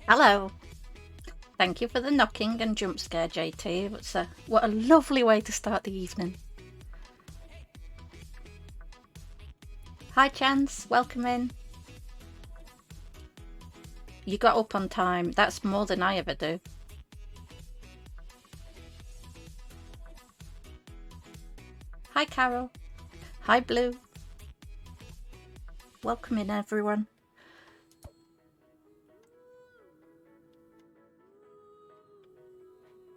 Hello. Thank you for the knocking and jump scare, JT. What a lovely way to start the evening. Hi, Chance. Welcome in. You got up on time. That's more than I ever do. Hi, Carol. Hi, Blue. Welcome in, everyone.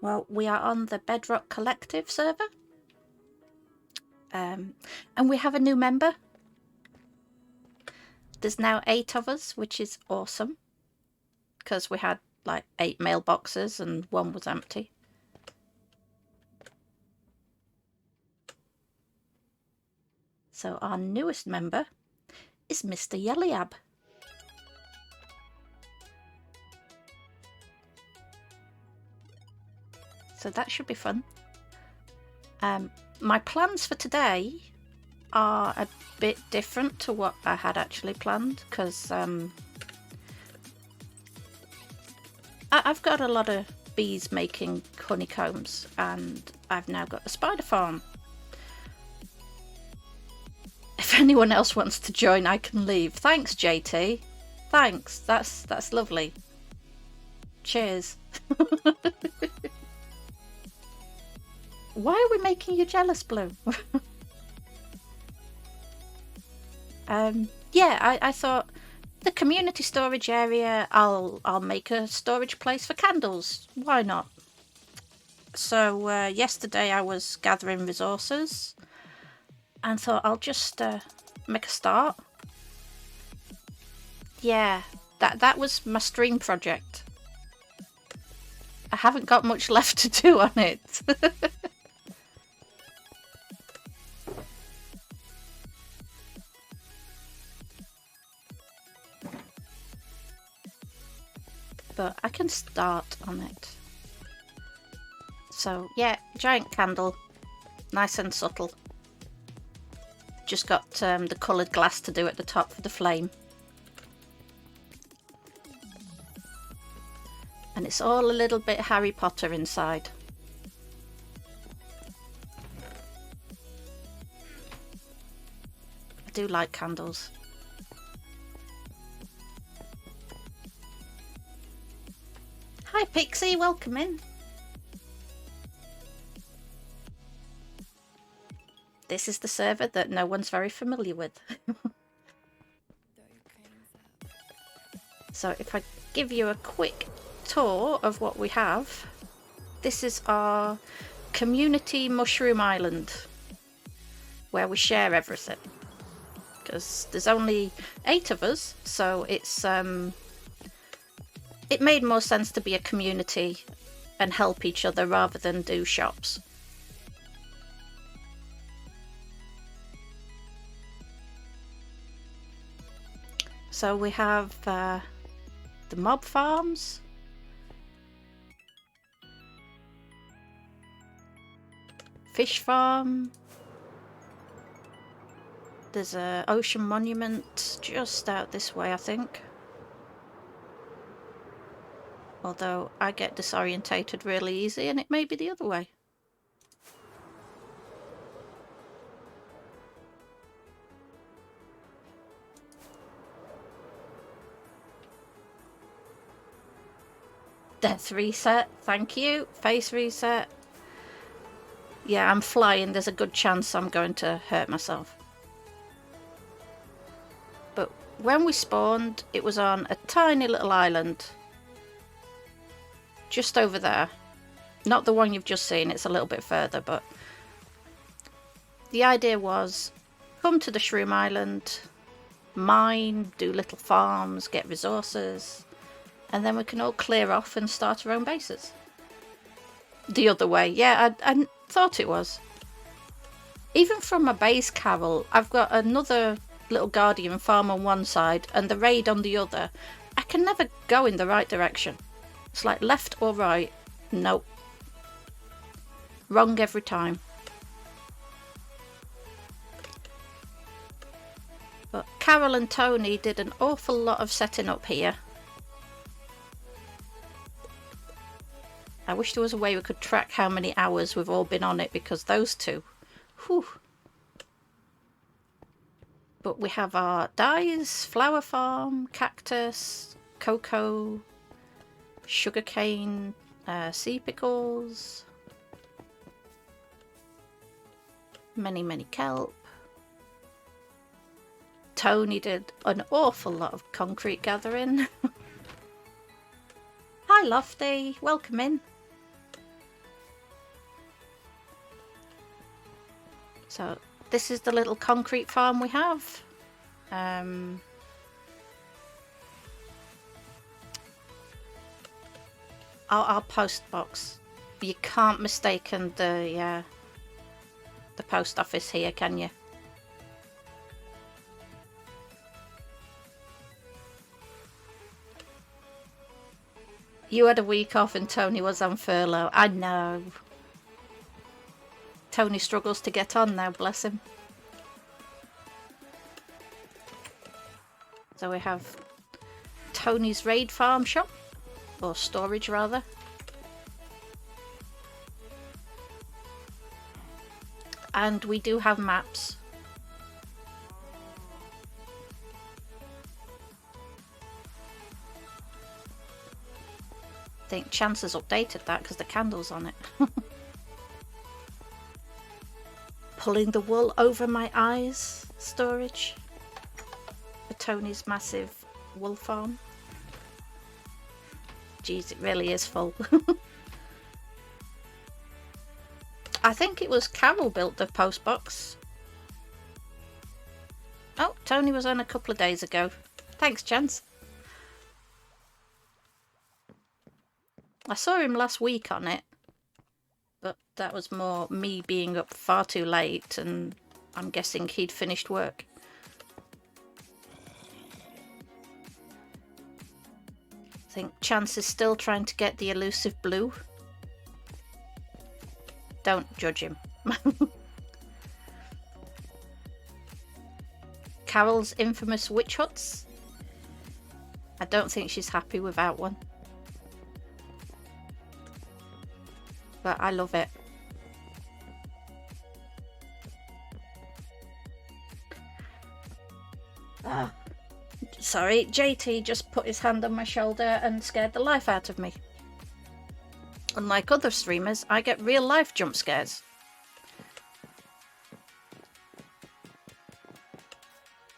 Well, we are on the Bedrock Collective server. And we have a new member. There's now 8 of us, which is awesome. Because we had like 8 mailboxes and 1 was empty. So our newest member is Mr. Yellyab. So that should be fun. My plans for today are a bit different to what I had actually planned, because I've got a lot of bees making honeycombs, and I've now got a spider farm. If anyone else wants to join, I can leave. Thanks, JT. Thanks. That's lovely. Cheers. Why are we making you jealous, Blue? Yeah, I thought the community storage area, I'll make a storage place for candles. Why not? So yesterday I was gathering resources and thought I'll just make a start. Yeah, that was my stream project. I haven't got much left to do on it. But I can start on it. So yeah, giant candle, nice and subtle. Just got the coloured glass to do at the top for the flame. And it's all a little bit Harry Potter inside. I do like candles. Hi Pixie, welcome in. This is the server that no one's very familiar with. So if I give you a quick tour of what we have, this is our community mushroom island where we share everything, because there's only 8 of us, so it's it made more sense to be a community and help each other rather than do shops. So we have the mob farms, fish farm, there's an ocean monument just out this way, I think. Although I get disorientated really easy and it may be the other way. Death reset, thank you. Face reset. Yeah, I'm flying. There's a good chance I'm going to hurt myself. But when we spawned, it was on a tiny little island. Just over there. Not the one you've just seen, it's a little bit further, but the idea was come to the Shroom Island, mine, do little farms, get resources, and then we can all clear off and start our own bases. The other way, yeah, I thought it was. Even from my base, Carol, I've got another little guardian farm on one side and the raid on the other. I can never go in the right direction. It's like left or right. Nope. Wrong every time. But Carol and Tony did an awful lot of setting up here. I wish there was a way we could track how many hours we've all been on it, because those two, whew. But we have our dyes, flower farm, cactus, cocoa, sugarcane, sea pickles, many kelp. Tony did an awful lot of concrete gathering. Hi Lofty, welcome in. So this is the little concrete farm we have. Our post box. You can't mistaken the post office here, can you? You had a week off and Tony was on furlough. I know. Tony struggles to get on now, bless him. So we have Tony's raid farm shop, or storage rather. And we do have maps. I think Chance has updated that because the candle's on it. Pulling the wool over my eyes storage for Tony's massive wool farm. Geez, it really is full. I think it was Carol built the post box. Oh, Tony was on a couple of days ago. Thanks, Chance. I saw him last week on it, but that was more me being up far too late, and I'm guessing he'd finished work. I think Chance is still trying to get the elusive blue. Don't judge him. Carol's infamous witch huts. I don't think she's happy without one. But I love it. Sorry, JT just put his hand on my shoulder and scared the life out of me. Unlike other streamers, I get real life jump scares.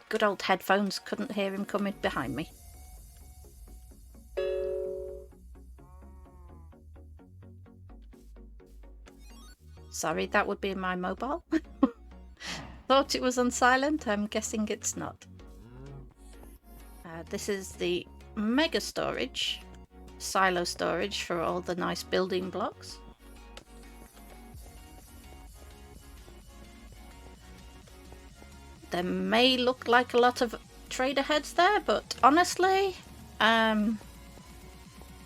Good old headphones couldn't hear him coming behind me. Sorry, that would be my mobile. Thought it was on silent, I'm guessing it's not. This is the mega storage, silo storage for all the nice building blocks. There may look like a lot of trader heads there, but honestly,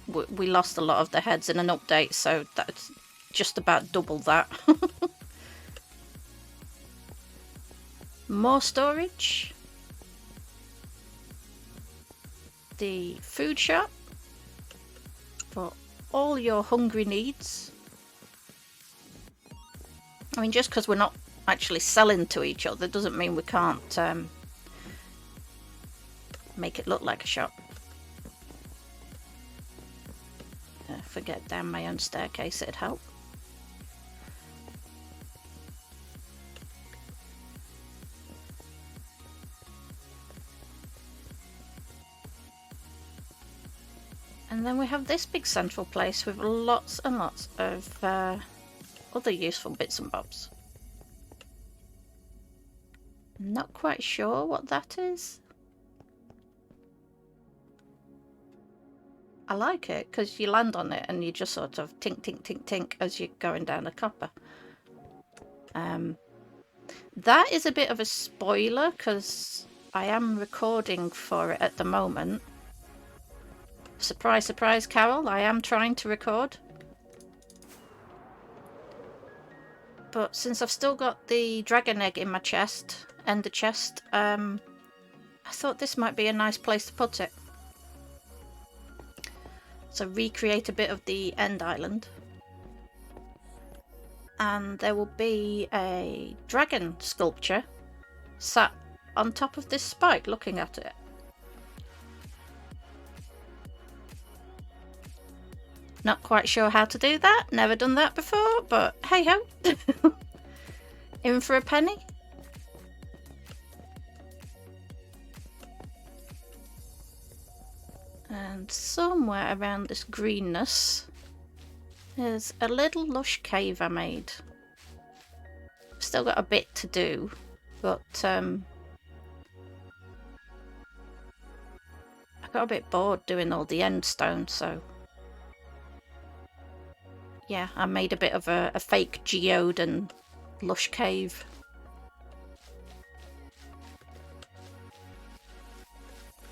we lost a lot of the heads in an update, so that's just about double that. More storage. The food shop for all your hungry needs. I mean, just because we're not actually selling to each other doesn't mean we can't make it look like a shop. If I get down my own staircase, it'd help. And then we have this big central place with lots and lots of other useful bits and bobs. Not quite sure what that is. I like it because you land on it and you just sort of tink, tink, tink, tink as you're going down a copper. That is a bit of a spoiler because I am recording for it at the moment. Surprise, surprise, Carol, I am trying to record. But since I've still got the dragon egg in my chest, ender chest, I thought this might be a nice place to put it. So recreate a bit of the end island. and there will be a dragon sculpture sat on top of this spike looking at it. Not quite sure how to do that, never done that before, but hey ho. In for a penny. And somewhere around this greenness is a little lush cave I made. Still got a bit to do, but I got a bit bored doing all the end stone, so yeah, I made a bit of a fake geode and lush cave.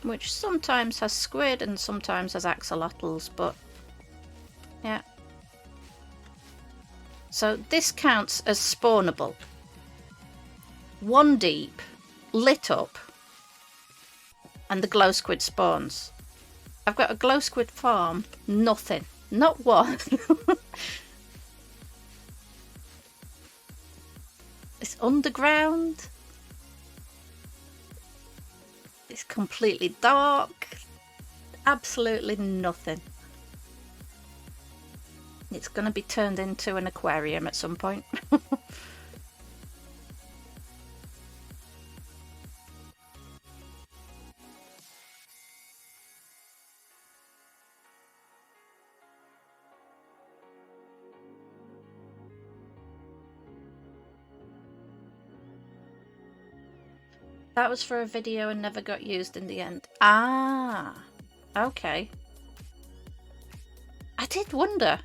Which sometimes has squid and sometimes has axolotls, but yeah. So this counts as spawnable. 1 deep, lit up, and the glow squid spawns. I've got a glow squid farm, nothing. Not one. It's underground. It's completely dark. Absolutely nothing. It's going to be turned into an aquarium at some point. That was for a video and never got used in the end. Ah, okay. I did wonder.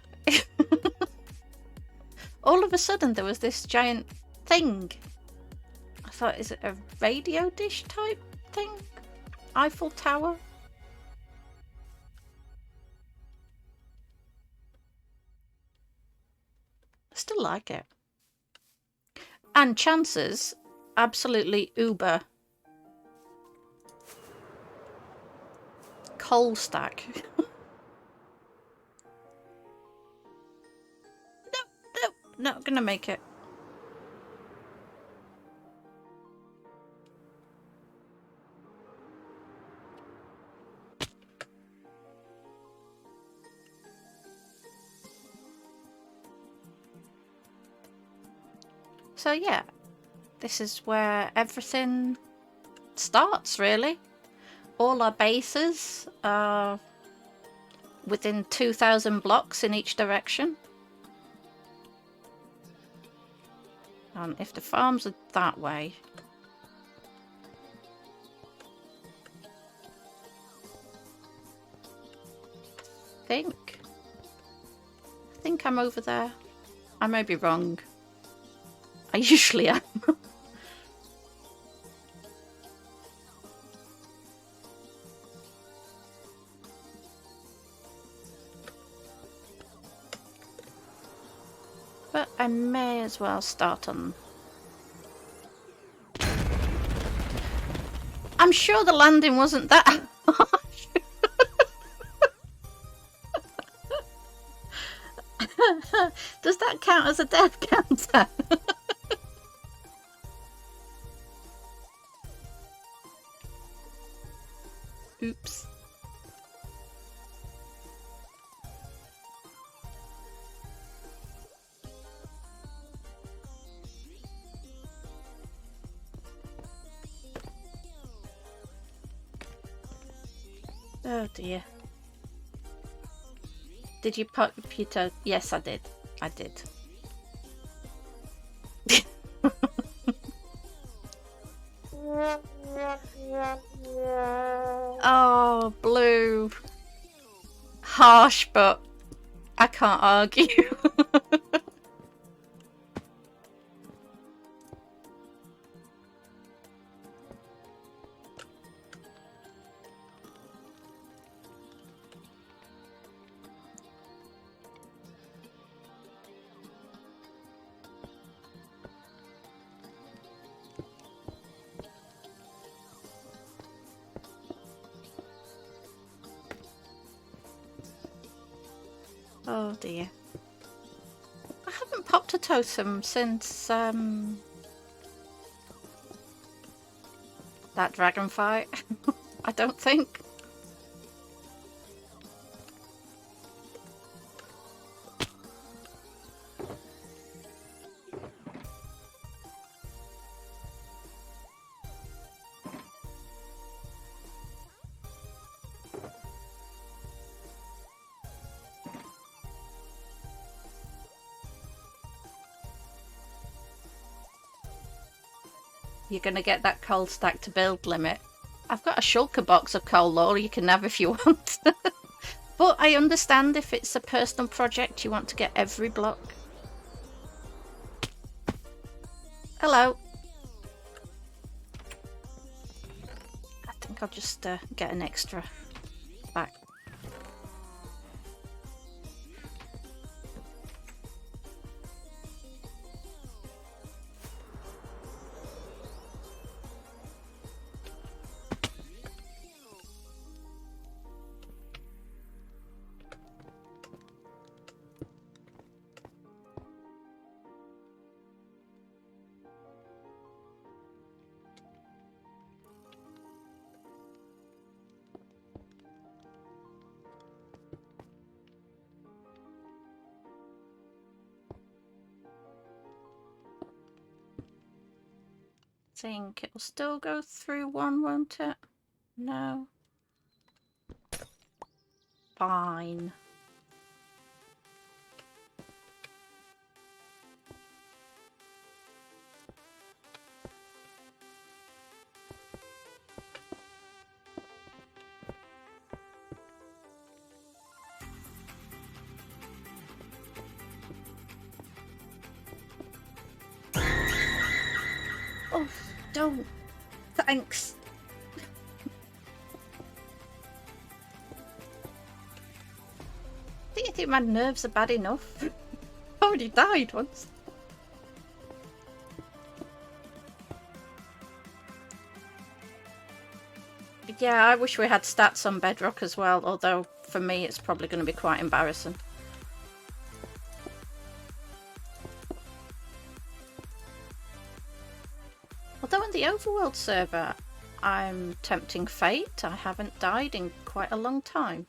All of a sudden there was this giant thing. I thought, is it a radio dish type thing? Eiffel Tower? I still like it. And chances, absolutely uber. Coal stack. No, not gonna make it. So yeah, this is where everything starts, really. All our bases are within 2,000 blocks in each direction. And if the farms are that way, I think I'm over there. I may be wrong. I usually am. But I may as well start on... I'm sure the landing wasn't that harsh. Does that count as a death counter? Oops. Oh dear. Did you pop your toe? Yes, I did. I did. Oh, blue. Harsh, but I can't argue. Oh dear. I haven't popped dropped a totem since that dragon fight. I don't think. You're gonna get that coal stack to build limit. I've got a shulker box of coal lore you can have if you want. But I understand if it's a personal project, you want to get every block. Hello. I think I'll just get an extra back. Think it will still go through one, won't it? No. Fine. Oh, don't. Thanks. Do you think my nerves are bad enough? Already died once. Yeah, I wish we had stats on Bedrock as well, although for me it's probably going to be quite embarrassing. Although on the Overworld server, I'm tempting fate. I haven't died in quite a long time.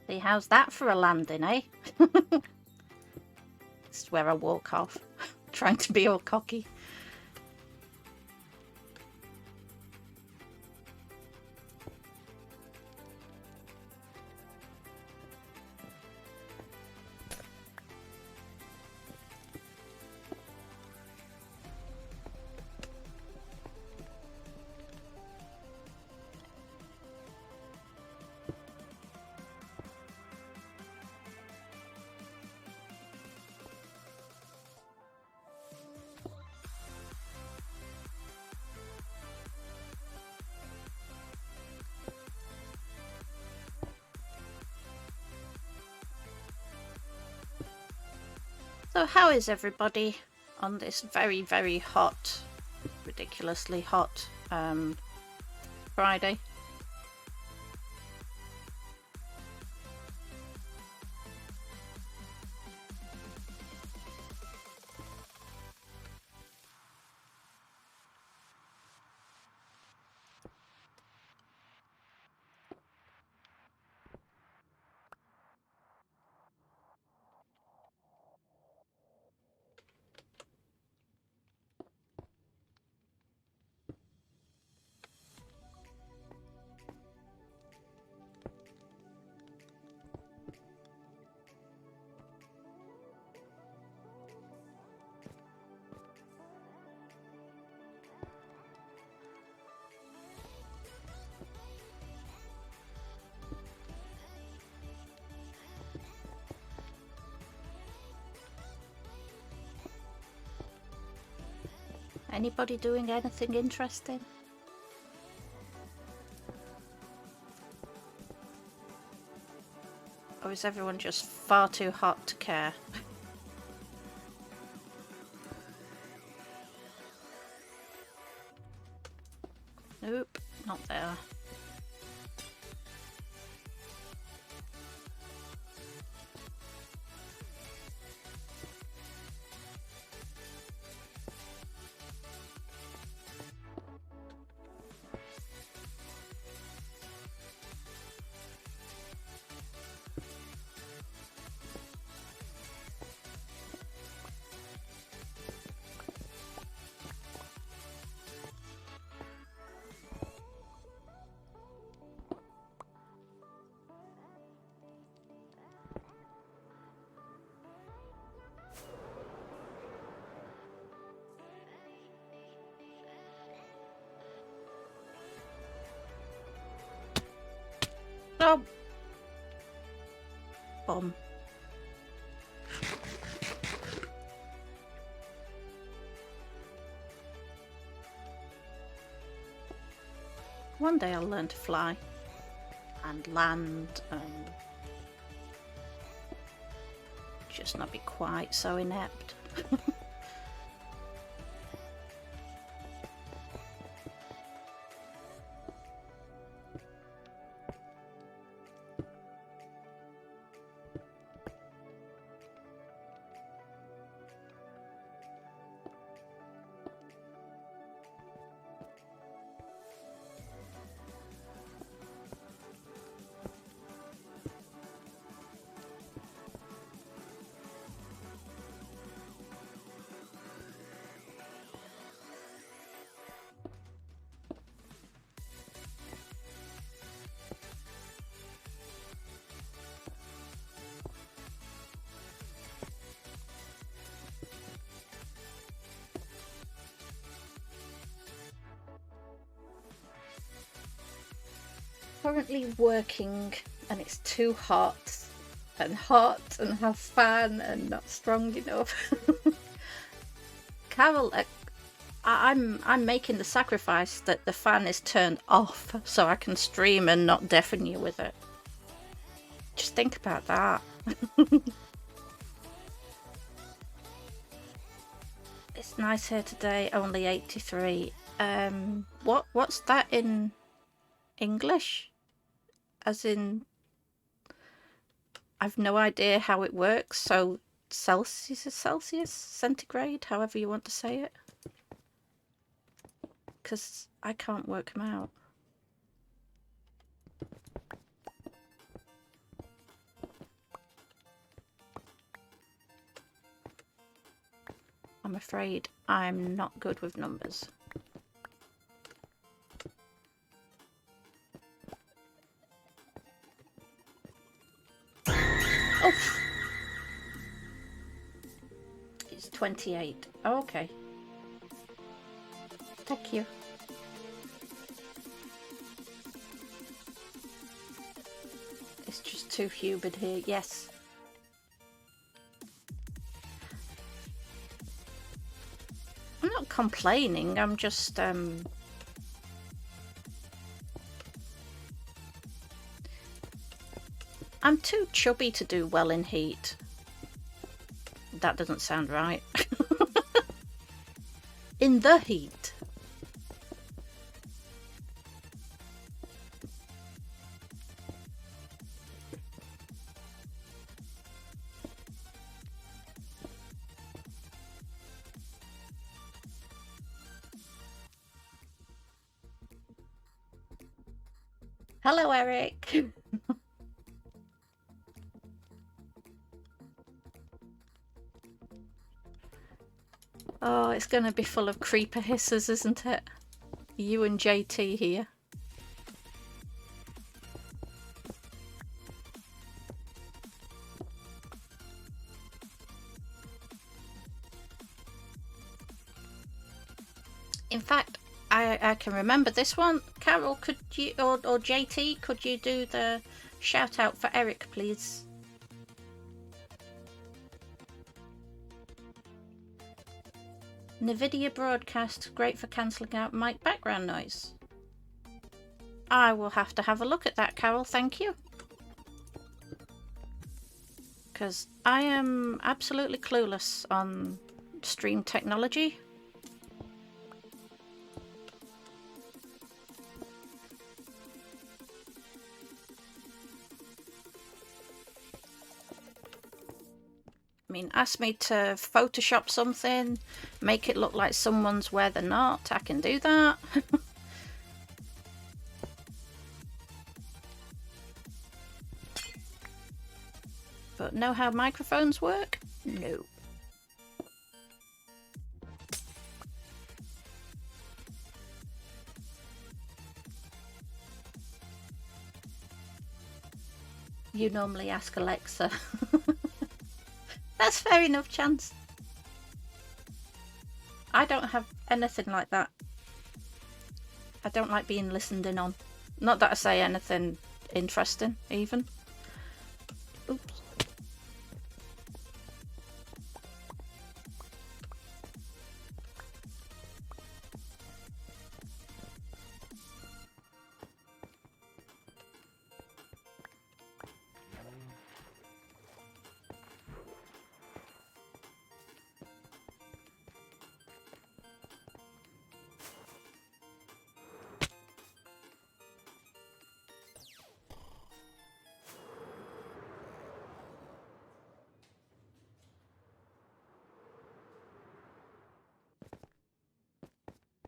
See, how's that for a landing, eh? This is where I walk off, trying to be all cocky. So how is everybody on this very, very hot, ridiculously hot Friday? Anybody doing anything interesting? Or is everyone just far too hot to care? Nope, not there. Oh! Bomb. One day I'll learn to fly and land and just not be quite so inept. Currently working and it's too hot and have fan and not strong enough. Carol, I'm making the sacrifice that the fan is turned off so I can stream and not deafen you with it. Just think about that. It's nice here today, only 83. What's that in English? As in, I've no idea how it works, so Celsius, centigrade, however you want to say it. Because I can't work them out. I'm afraid I'm not good with numbers. Oh! It's 28. Oh, okay. Thank you. It's just too humid here. Yes. I'm not complaining. I'm just I'm too chubby to do well in heat. That doesn't sound right. In the heat. Hello, Eric. Oh, it's going to be full of creeper hisses, isn't it? You and JT here. In fact, I can remember this one. Carol, could you, or JT, could you do the shout out for Eric, please? NVIDIA broadcast, great for cancelling out mic background noise. I will have to have a look at that, Carol, thank you. Because I am absolutely clueless on stream technology. I mean, ask me to Photoshop something, make it look like someone's where they're not, I can do that. But know how microphones work? No. You normally ask Alexa. That's fair enough, Chance. I don't have anything like that. I don't like being listened in on. Not that I say anything interesting, even. Oops.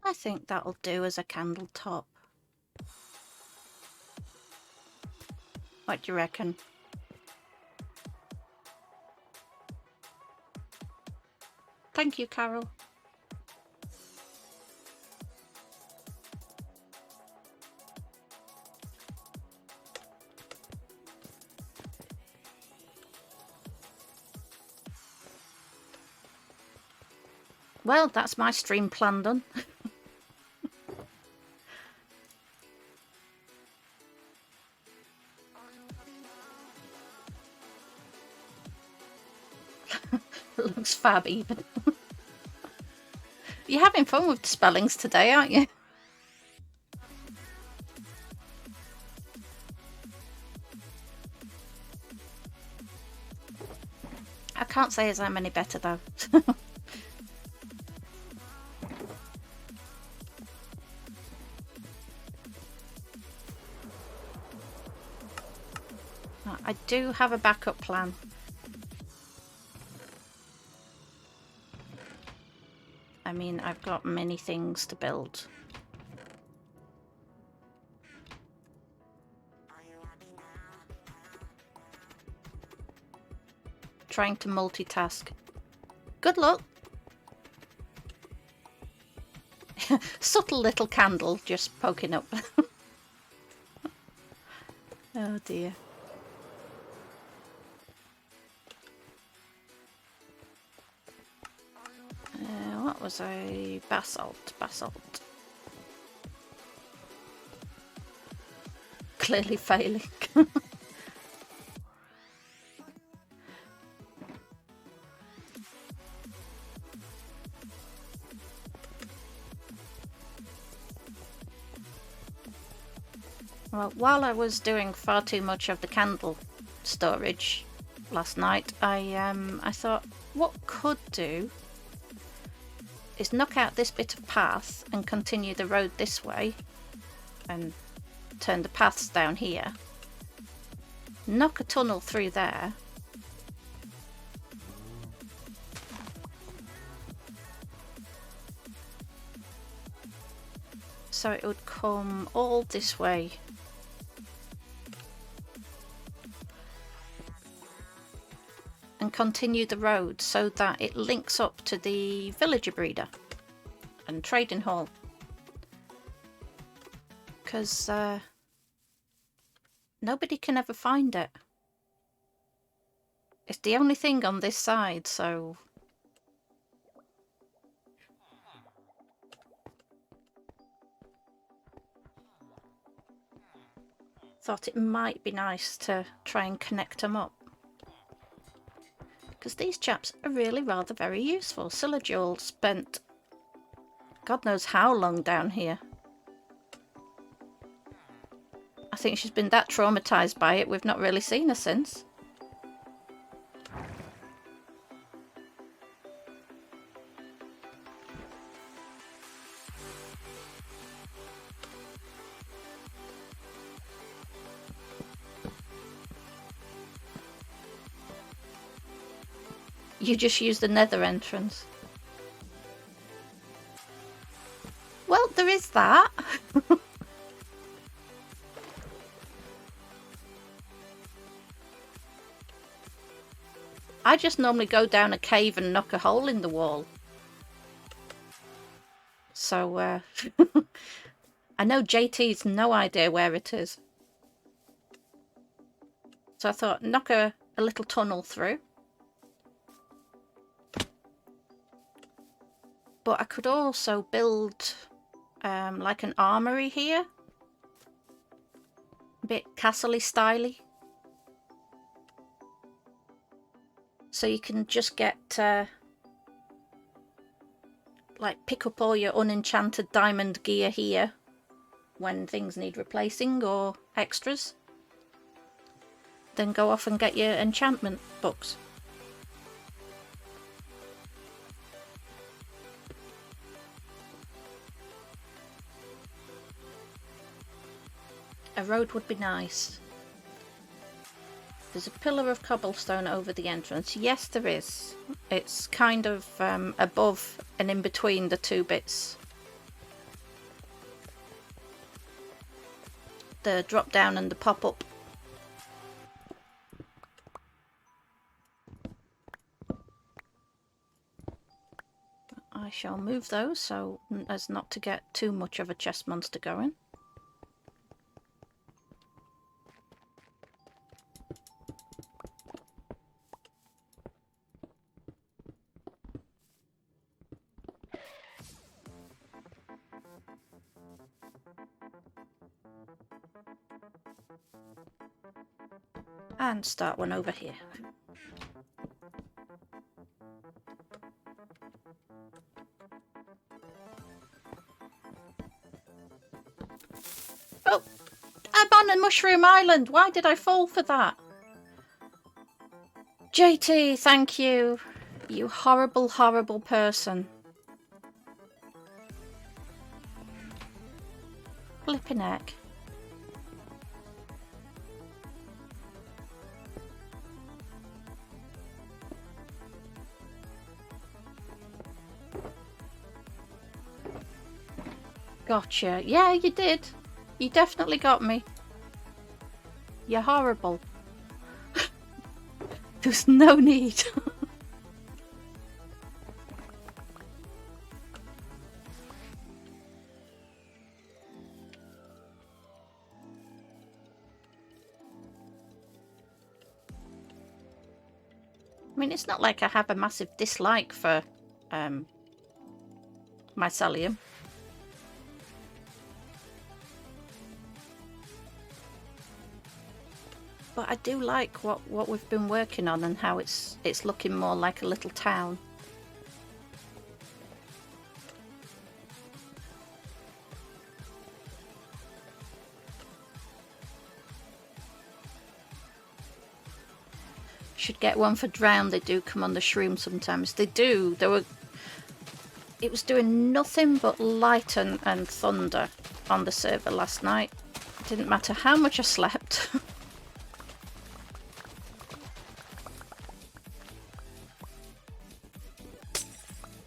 I think that'll do as a candle top. What do you reckon? Thank you, Carol. Well, that's my stream plan done. Looks fab even. You're having fun with the spellings today, aren't you? I can't say as I'm any better though. I do have a backup plan. I mean, I've got many things to build. Trying to multitask. Good luck. Subtle little candle just poking up. Oh dear. What was I? Basalt. Clearly failing. Well, while I was doing far too much of the candle storage last night, I thought what could do is knock out this bit of path and continue the road this way and turn the paths down here, knock a tunnel through there, so it would come all this way. And continue the road so that it links up to the villager breeder and trading hall. Because nobody can ever find it. It's the only thing on this side, so... Thought it might be nice to try and connect them up. Because these chaps are really rather very useful. Silajul spent God knows how long down here. I think she's been that traumatized by it, we've not really seen her since. You just use the nether entrance. Well, there is that. I just normally go down a cave and knock a hole in the wall. So, I know JT's no idea where it is. So I thought, knock a little tunnel through. But I could also build like an armory here. A bit castle-y styley. So you can just get, like, pick up all your unenchanted diamond gear here when things need replacing or extras. Then go off and get your enchantment books. A road would be nice. There's a pillar of cobblestone over the entrance. Yes, there is. It's kind of above and in between the two bits. The drop down and the pop up. I shall move those so as not to get too much of a chest monster going. And start one over here. Oh, I'm on a mushroom island. Why did I fall for that? JT, thank you. You horrible, horrible person. Flippin' heck. Gotcha. Yeah, you did. You definitely got me. You're horrible. There's no need. I mean, it's not like I have a massive dislike for mycelium. But I do like what we've been working on and how it's looking more like a little town. Should get one for Drown. They do come on the shroom sometimes. They do. It was doing nothing but light and thunder on the server last night. It didn't matter how much I slept.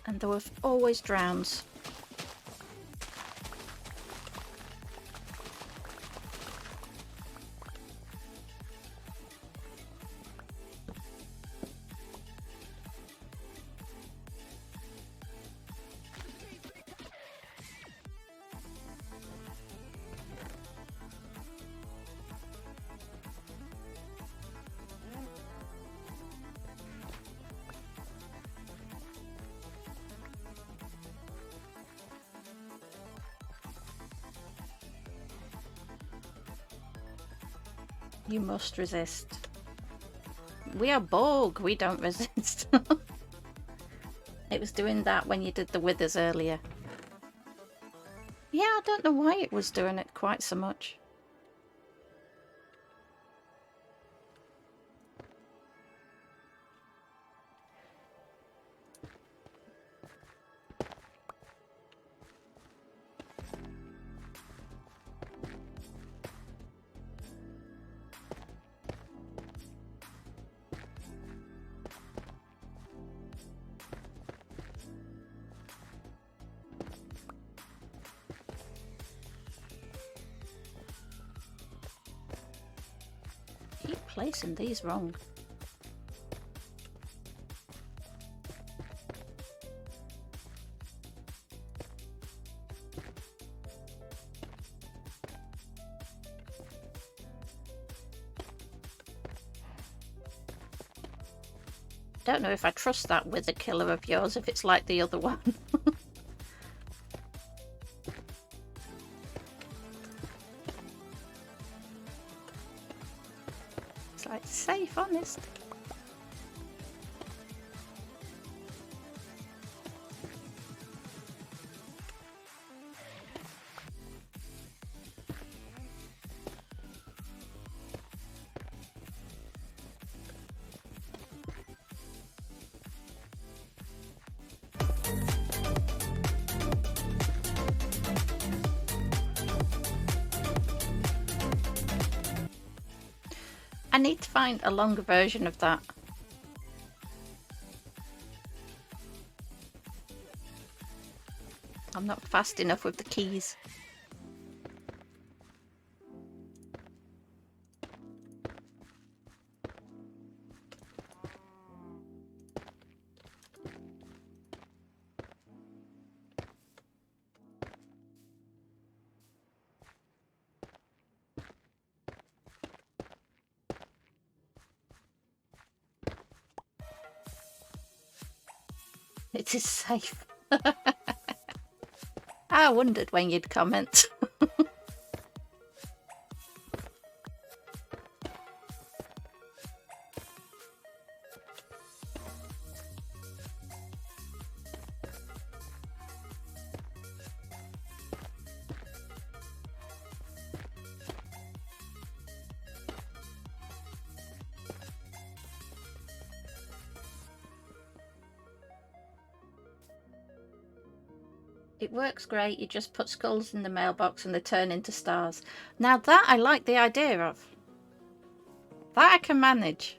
And there were always drowns. You must resist. We are Borg, we don't resist. It was doing that when you did the withers earlier. Yeah, I don't know why it was doing it quite so much. Keep placing these wrong. Don't know if I trust that wither killer of yours if it's like the other one. It's like safe, honest. I need to find a longer version of that. I'm not fast enough with the keys. It is safe. I wondered when you'd comment. It works great. You just put skulls in the mailbox and they turn into stars. Now that I like the idea of. That I can manage.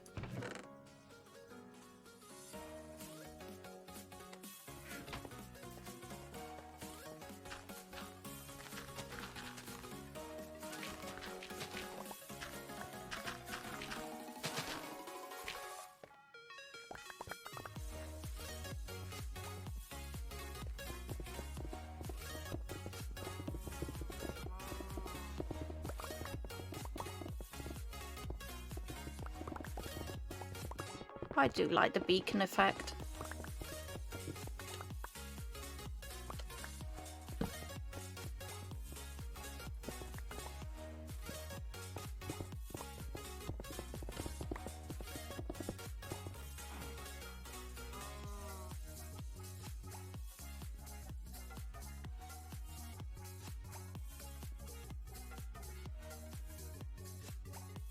I do like the beacon effect.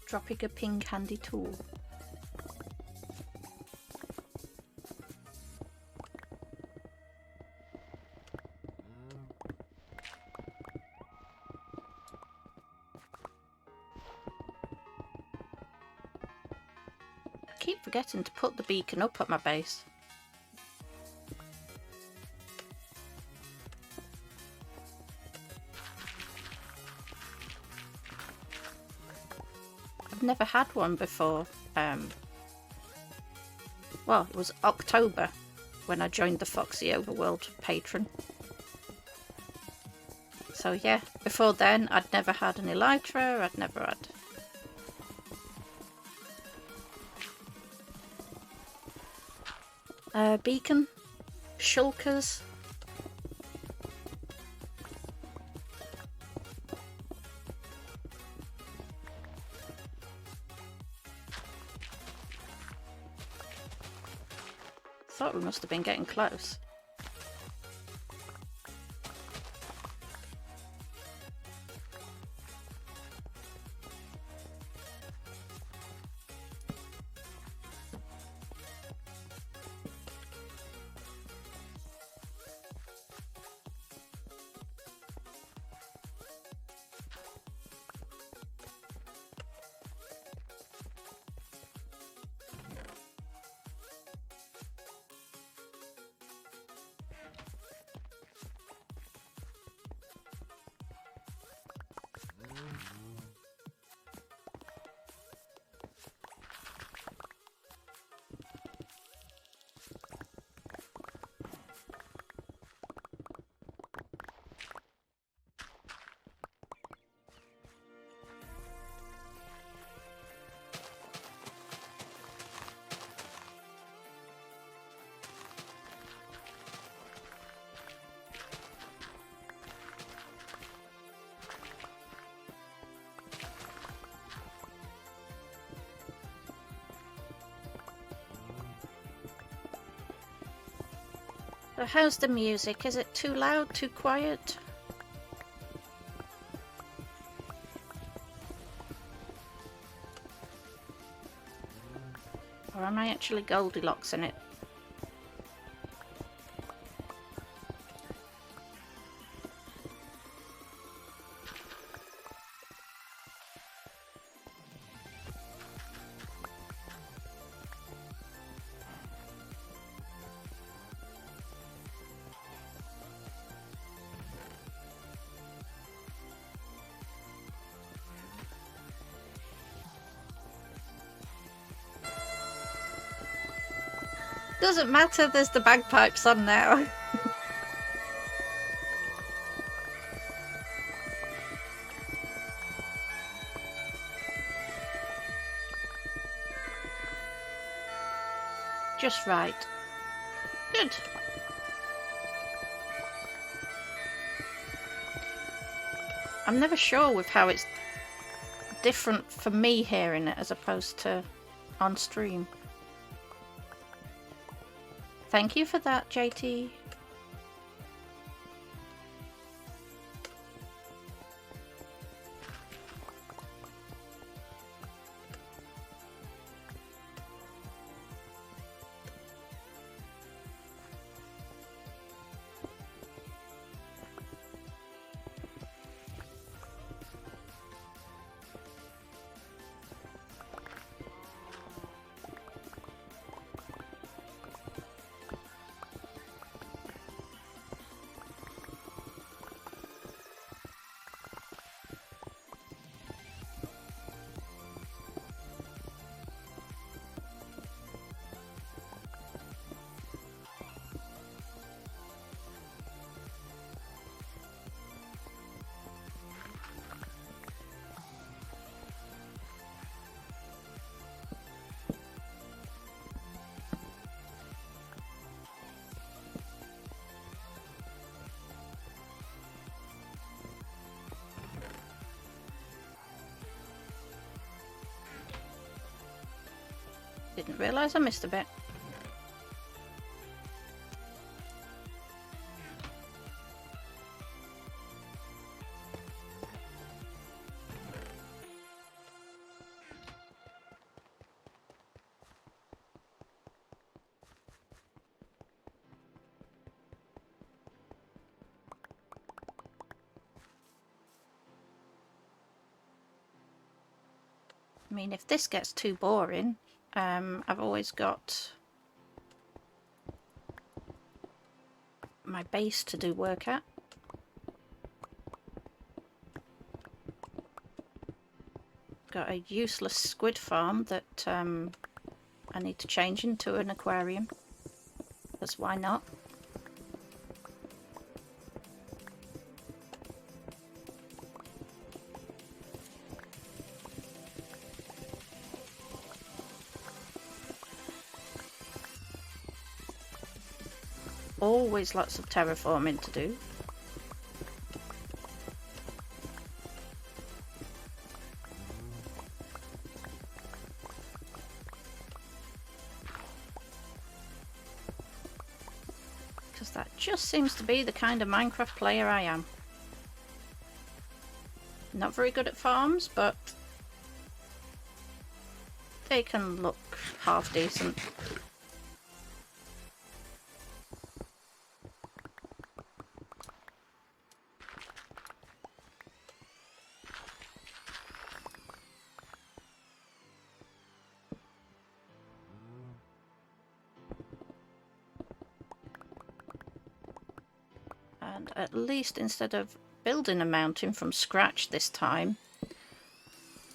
Dropping a pink handy tool. I keep forgetting to put the beacon up at my base. I've never had one before. Well, it was October when I joined the Foxy Overworld patron. So yeah, before then I'd never had an elytra, I'd never had... beacon, shulkers. Thought we must have been getting close. So how's the music? Is it too loud, too quiet? Or am I actually Goldilocks in it? Doesn't matter, there's the bagpipes on now. Just right. Good. I'm never sure with how it's different for me hearing it as opposed to on stream. Thank you for that, JT. Didn't realise I missed a bit. I mean, if this gets too boring, I've always got my base to do work at. Got a useless squid farm that I need to change into an aquarium. Because why not? Always lots of terraforming to do. Because that just seems to be the kind of Minecraft player I am. Not very good at farms, but they can look half decent. And at least instead of building a mountain from scratch this time.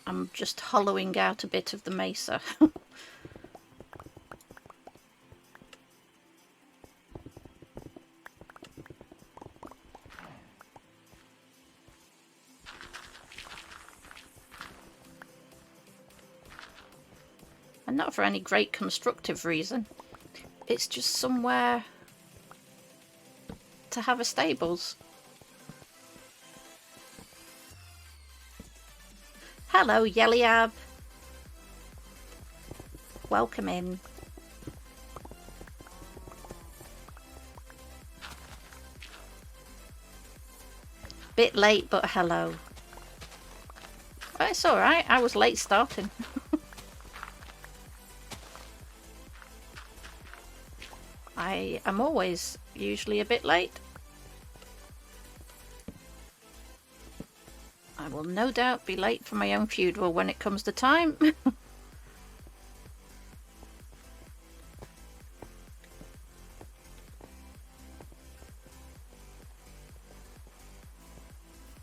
I'm just hollowing out a bit of the mesa. And not for any great constructive reason. It's just somewhere to have a stables. Hello, Yeliab. Welcome in. Bit late, but hello. Well, it's alright, I was late starting. I am always usually a bit late. I will no doubt be late for my own funeral when it comes to time.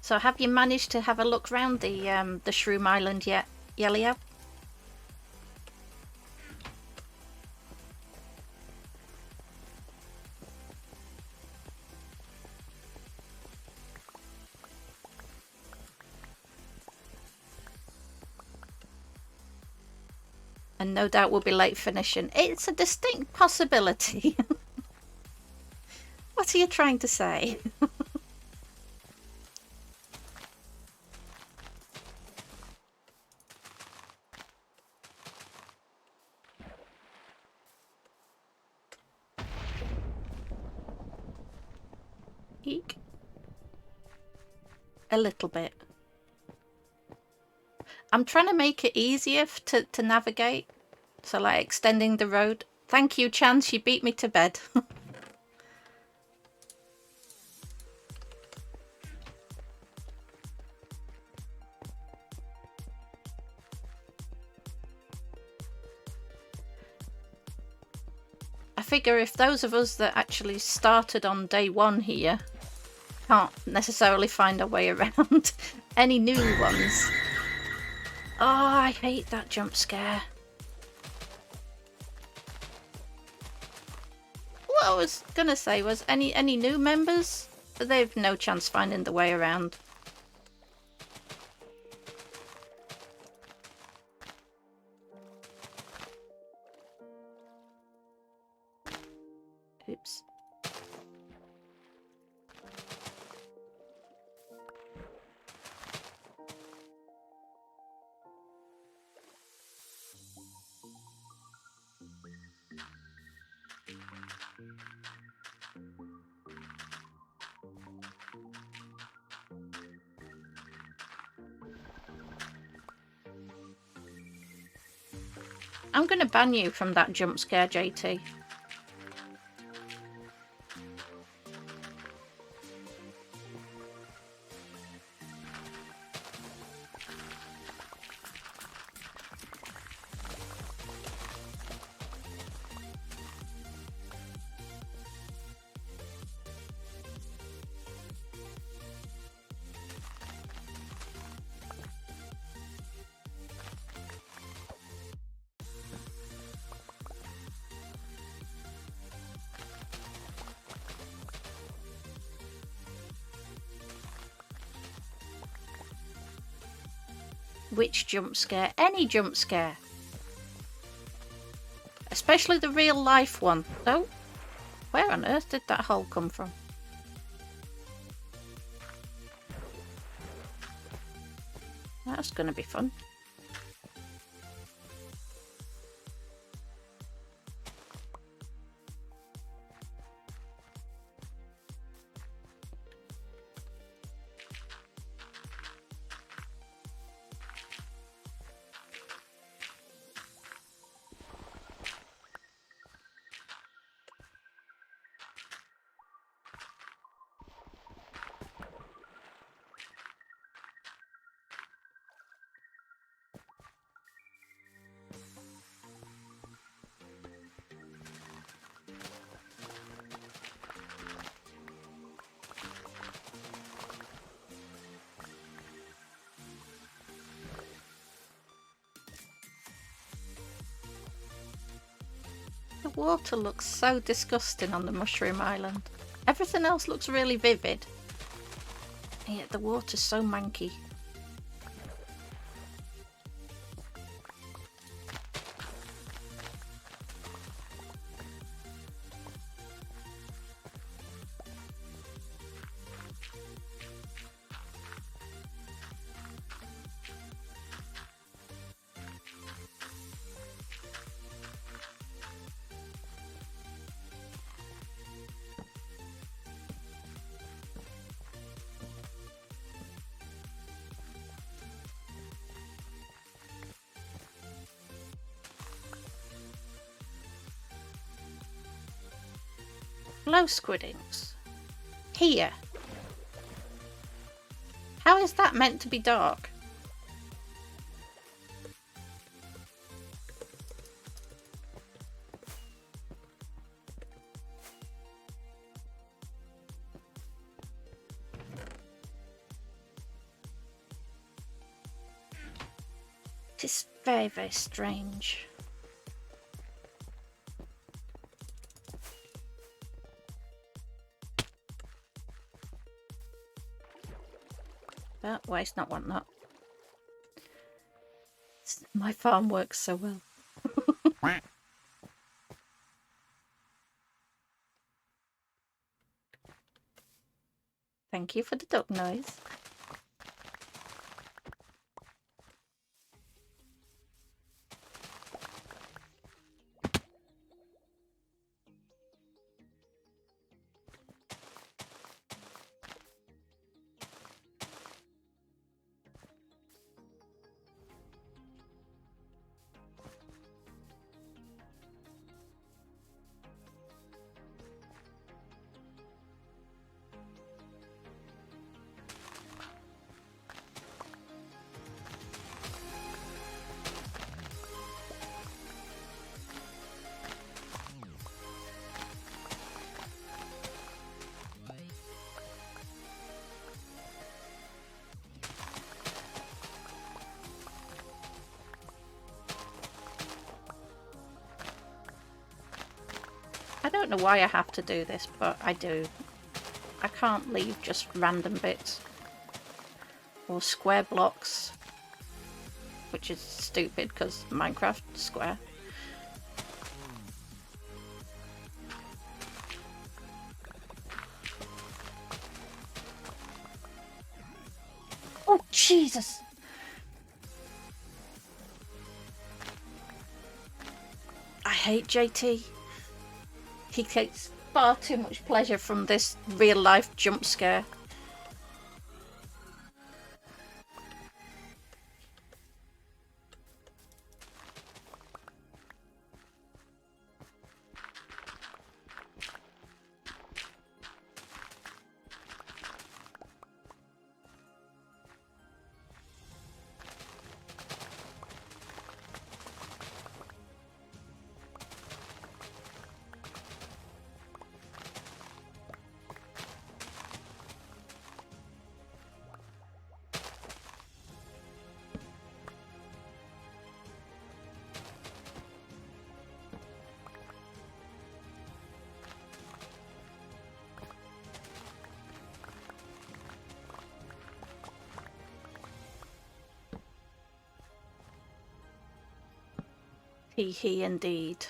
So have you managed to have a look round the Shroom Island yet, Yelia? And no doubt we'll be late finishing. It's a distinct possibility. What are you trying to say? Eek. A little bit. I'm trying to make it easier to navigate. So like extending the road. Thank you, Chance, you beat me to bed. I figure if those of us that actually started on day one here can't necessarily find a way around any new ones. Oh, I hate that jump scare. What I was gonna say was any new members? They've no chance finding the way around. Oops. I'm gonna ban you from that jump scare, JT. Which jump scare? Any jump scare. Especially the real life one. Oh, where on earth did that hole come from? That's gonna be fun. water looks so disgusting on the Mushroom Island. Everything else looks really vivid, and yet the water's so manky. Glow squiddings. Here. How is that meant to be dark? It is very, very strange. But waste not, want not. My farm works so well. Thank you for the duck noise. I don't know why I have to do this, but I do. I can't leave just random bits or square blocks, which is stupid because Minecraft square. Oh, Jesus! I hate JT. He takes far too much pleasure from this real-life jump scare. He indeed.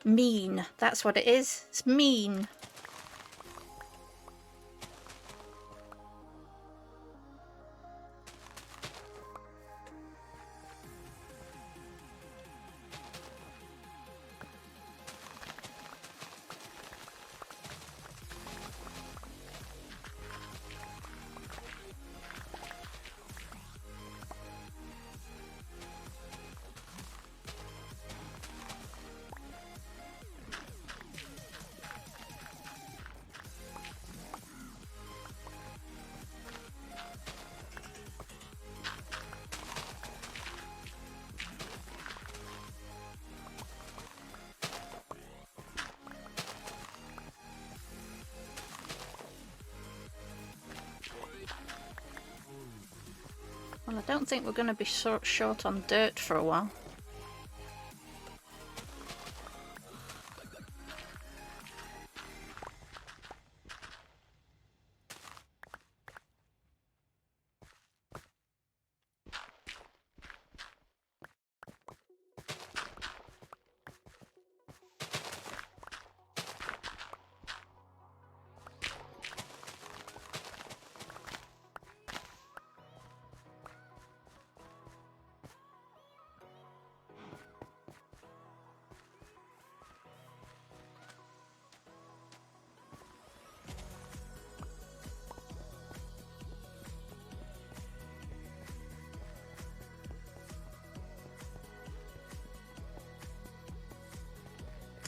Mean. That's what it is. It's mean. Well, I don't think we're going to be short on dirt for a while.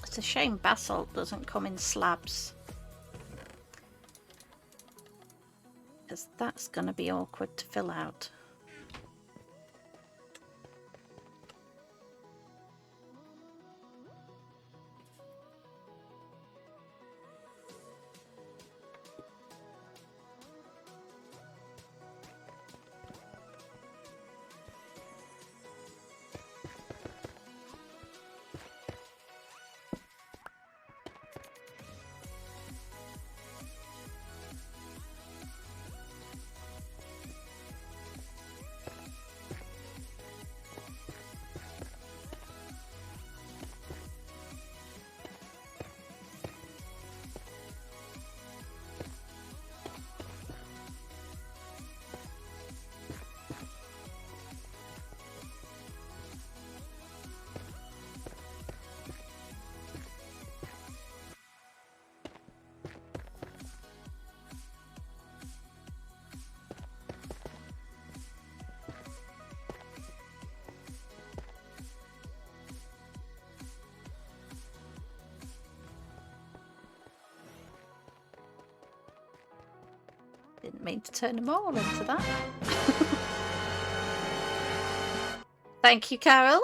It's a shame basalt doesn't come in slabs, because that's going to be awkward to fill out. Didn't mean to turn them all into that. Thank you, Carol.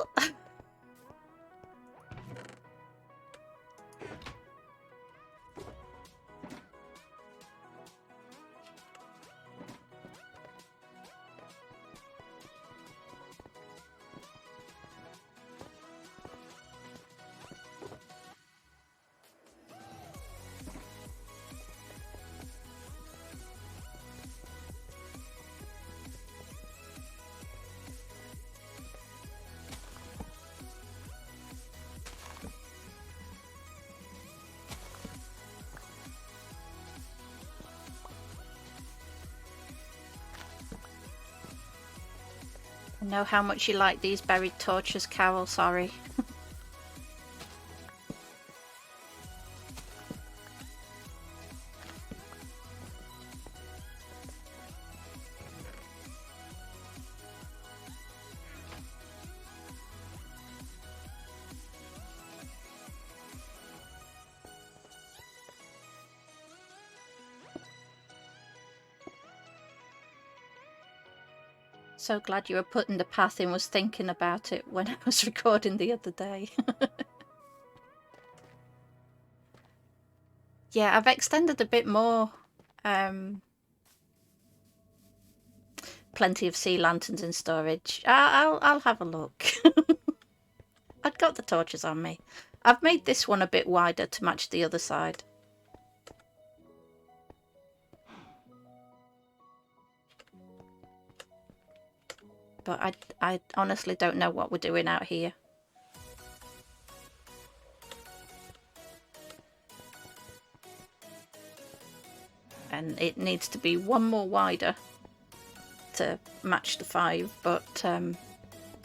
I know how much you like these buried torches, Carol, sorry. So glad you were putting the path in, was thinking about it when I was recording the other day. Yeah, I've extended a bit more. Plenty of sea lanterns in storage. I'll have a look. I've got the torches on me. I've made this one a bit wider to match the other side. But I honestly don't know what we're doing out here. And it needs to be one more wider to match the 5, but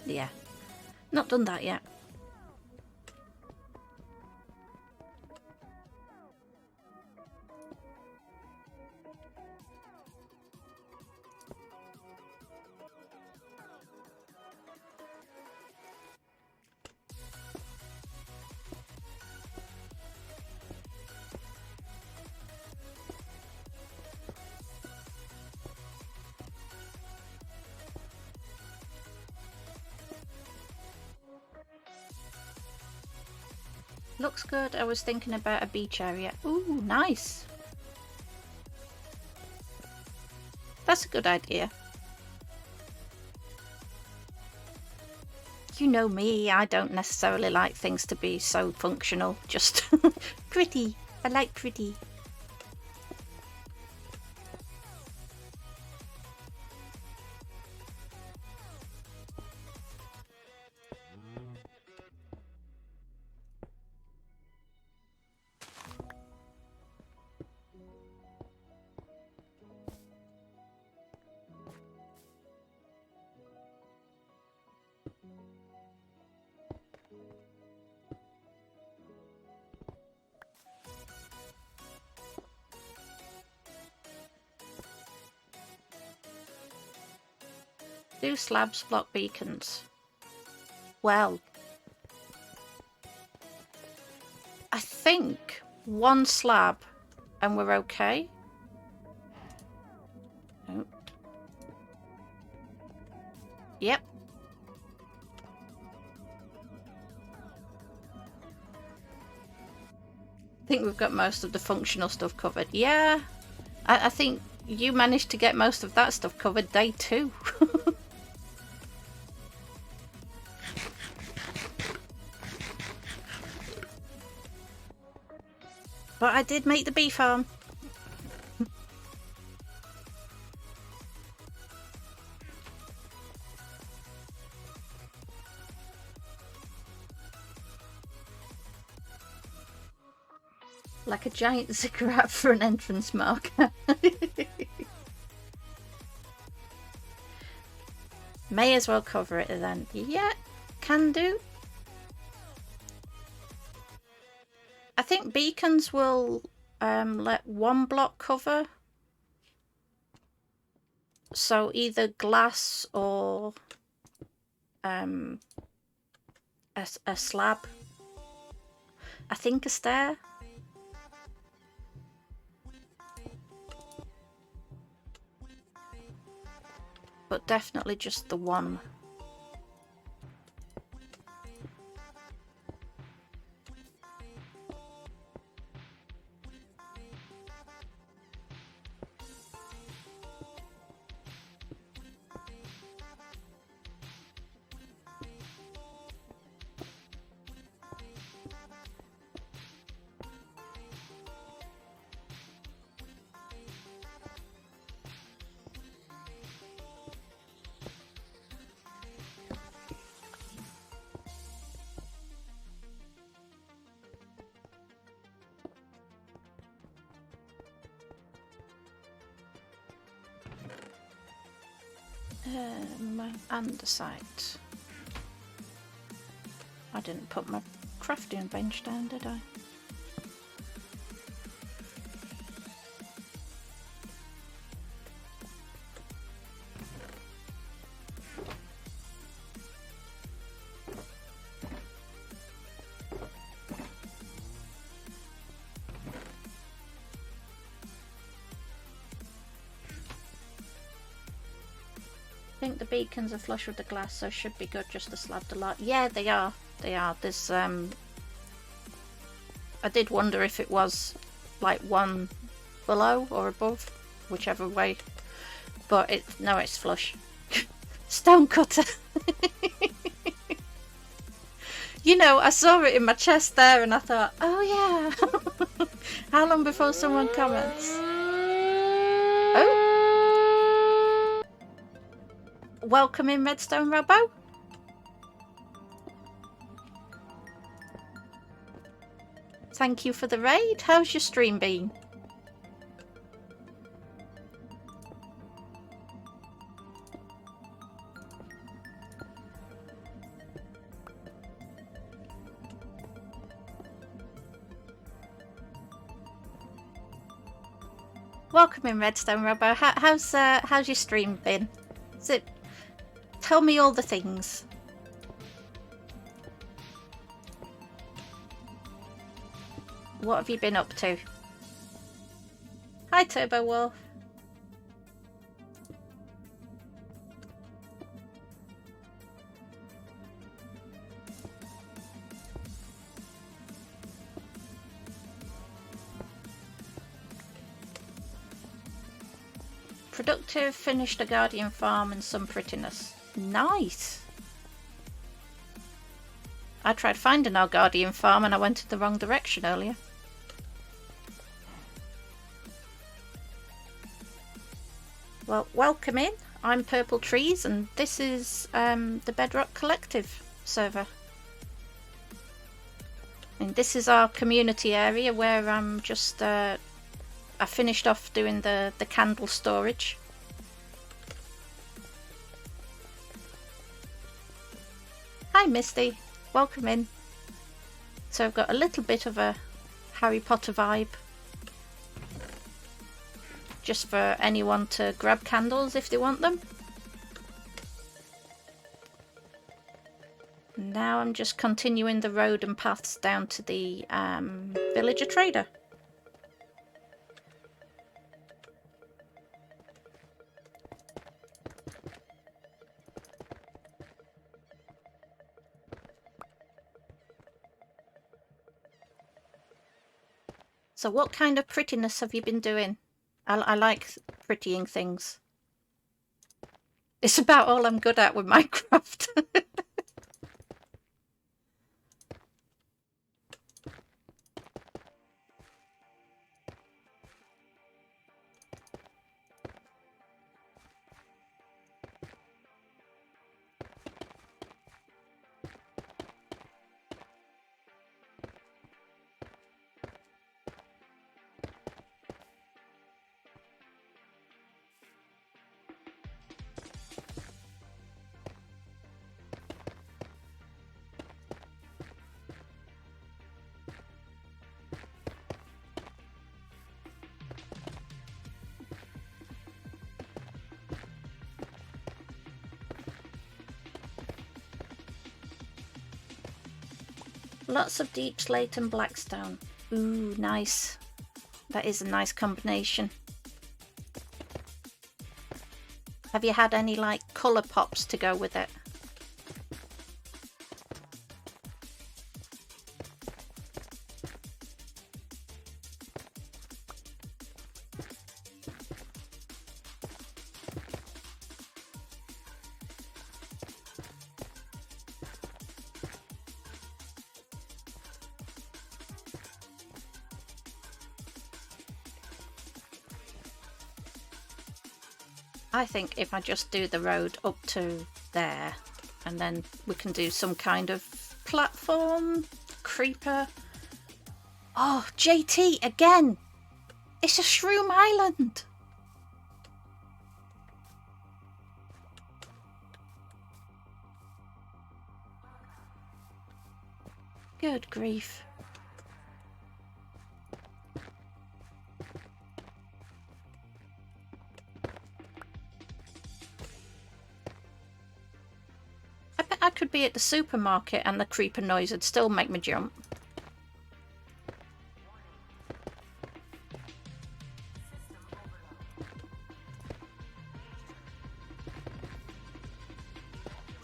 yeah, not done that yet. Looks good. I was thinking about a beach area. Ooh, nice. That's a good idea. You know me, I don't necessarily like things to be so functional, just pretty. I like pretty. Do slabs block beacons? Well, I think one slab and we're okay. Oh. Yep. I think we've got most of the functional stuff covered. Yeah, I think you managed to get most of that stuff covered day 2. But I did make the bee farm. Like a giant ziggurat for an entrance marker. May as well cover it then. Yeah, can do. I think beacons will let one block cover. So either glass or a slab. I think a stair. But definitely just the one. My andesite. I didn't put my crafting bench down, did I? I think the beacons are flush with the glass, so should be good just to slab the lot. Yeah, they are. They are. There's I did wonder if it was like one below or above, whichever way. But no, it's flush. Stone cutter. You know, I saw it in my chest there and I thought, oh yeah. How long before someone comments? Oh. Welcome in, Redstone Robo. Thank you for the raid. How's your stream been? Welcome in, Redstone Robo. How's your stream been? Is it? Tell me all the things. What have you been up to? Hi, Turbo Wolf. Productive, finished a guardian farm and some prettiness. Nice. I tried finding our guardian farm and I went in the wrong direction earlier. Well, welcome in. I'm Purple Trees and this is the Bedrock Collective server. And this is our community area where I'm just... I finished off doing the candle storage. Hi Misty, welcome in. So I've got a little bit of a Harry Potter vibe. Just for anyone to grab candles if they want them. Now I'm just continuing the road and paths down to the villager trader. So what kind of prettiness have you been doing? I like prettying things. It's about all I'm good at with Minecraft. Lots of deep slate and blackstone. Ooh, nice. That is a nice combination. Have you had any like colour pops to go with it? I think if I just do the road up to there and then we can do some kind of platform, creeper. Oh, JT again! It's a shroom island! Good grief. I could be at the supermarket and the creeper noise would still make me jump.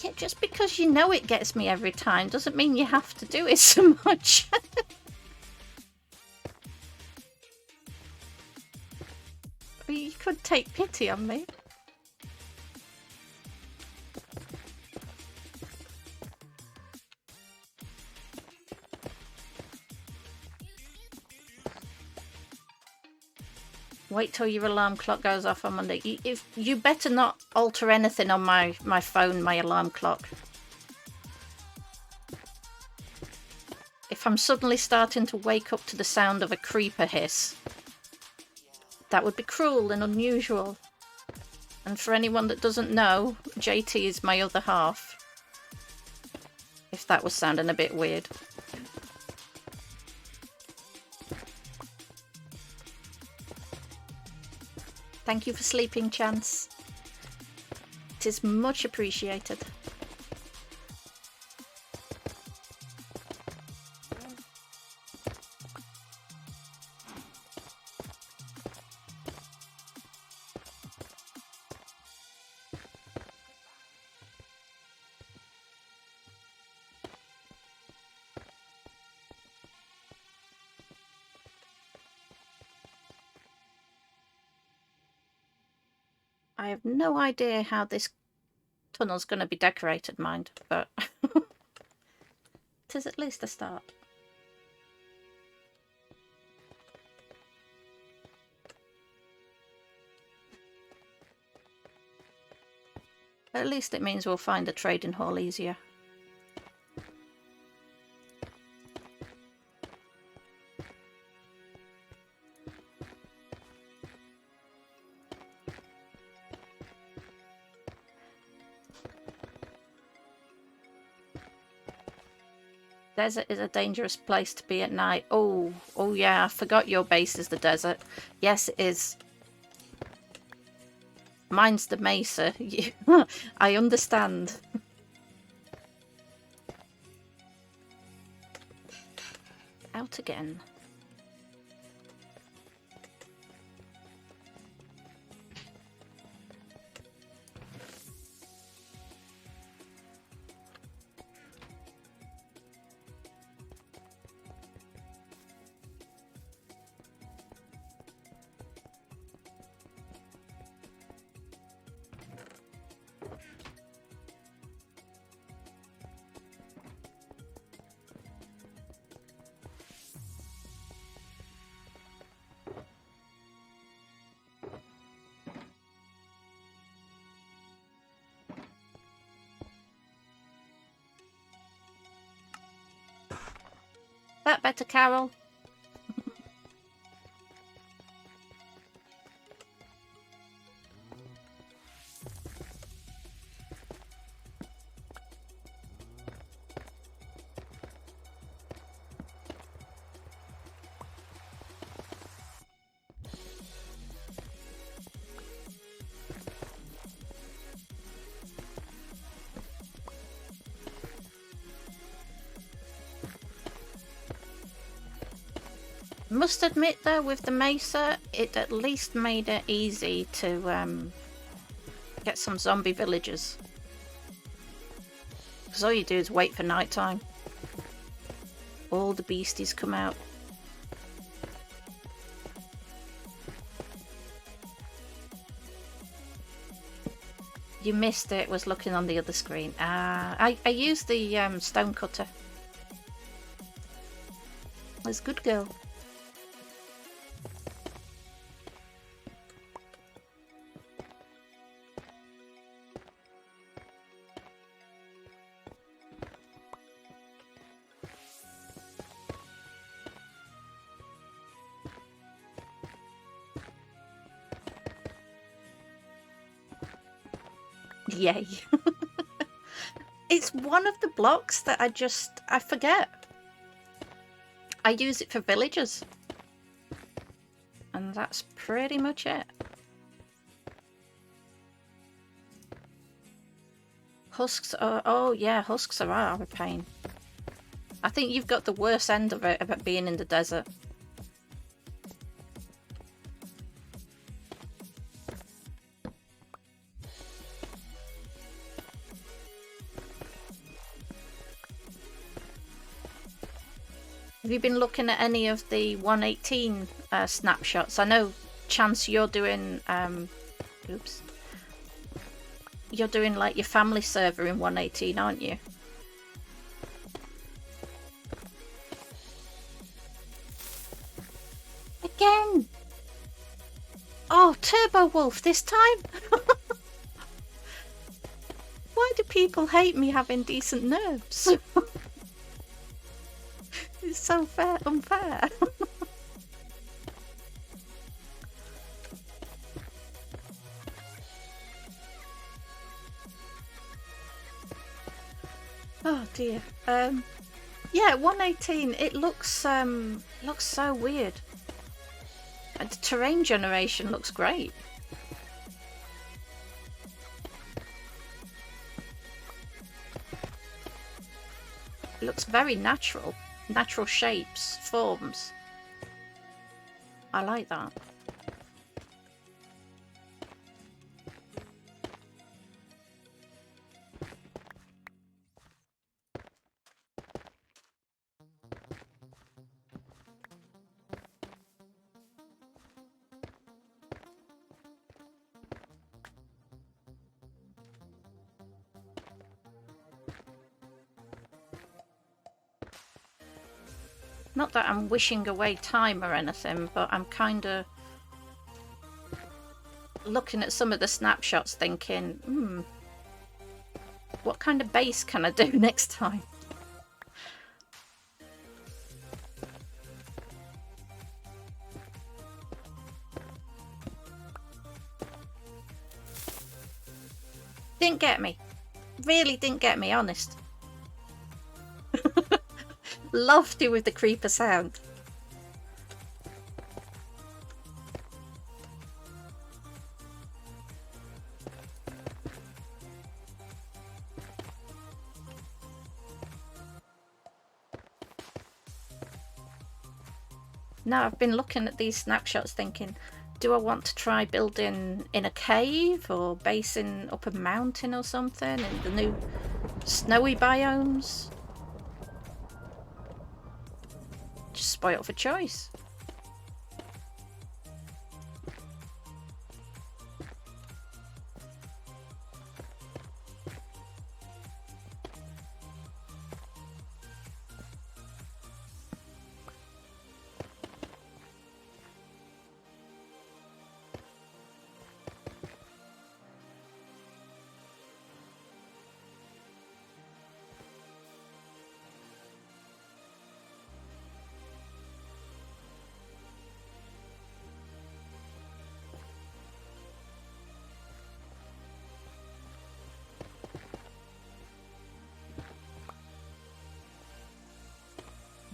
Yeah, just because you know it gets me every time doesn't mean you have to do it so much. You could take pity on me. Wait till your alarm clock goes off on Monday. You better not alter anything on my phone, my alarm clock. If I'm suddenly starting to wake up to the sound of a creeper hiss, that would be cruel and unusual. And for anyone that doesn't know, JT is my other half. If that was sounding a bit weird. Thank you for sleeping, Chance. It is much appreciated. I have no idea how this tunnel's going to be decorated, mind, but it is at least a start. At least it means we'll find a trading hall easier. Desert is a dangerous place to be at night. Oh yeah, I forgot your base is the desert. Yes, it is. Mine's the mesa. I understand. Out again. That better, Carol? Must admit though, with the mesa, it at least made it easy to get some zombie villagers. Because all you do is wait for night time. All the beasties come out. You missed it, was looking on the other screen. I used the stone cutter. It's a good girl. Yay. It's one of the blocks that I forget. I use it for villagers. And that's pretty much it. Husks are, oh yeah, husks are a pain. I think you've got the worst end of it about being in the desert. Have you been looking at any of the 118 snapshots? I know, Chance, you're doing, oops. You're doing like your family server in 118, aren't you? Again! Oh, Turbo Wolf this time? Why do people hate me having decent nerves? It's so unfair. Oh dear. Yeah, 118. It looks so weird. And the terrain generation looks great. It looks very natural. Natural shapes, forms. I like that. Not that I'm wishing away time or anything, but I'm kind of looking at some of the snapshots thinking, what kind of base can I do next time? Didn't get me. Really didn't get me, honest. Lofty with the creeper sound. Now I've been looking at these snapshots thinking, do I want to try building in a cave or basing up a mountain or something in the new snowy biomes? Just spoiled for choice.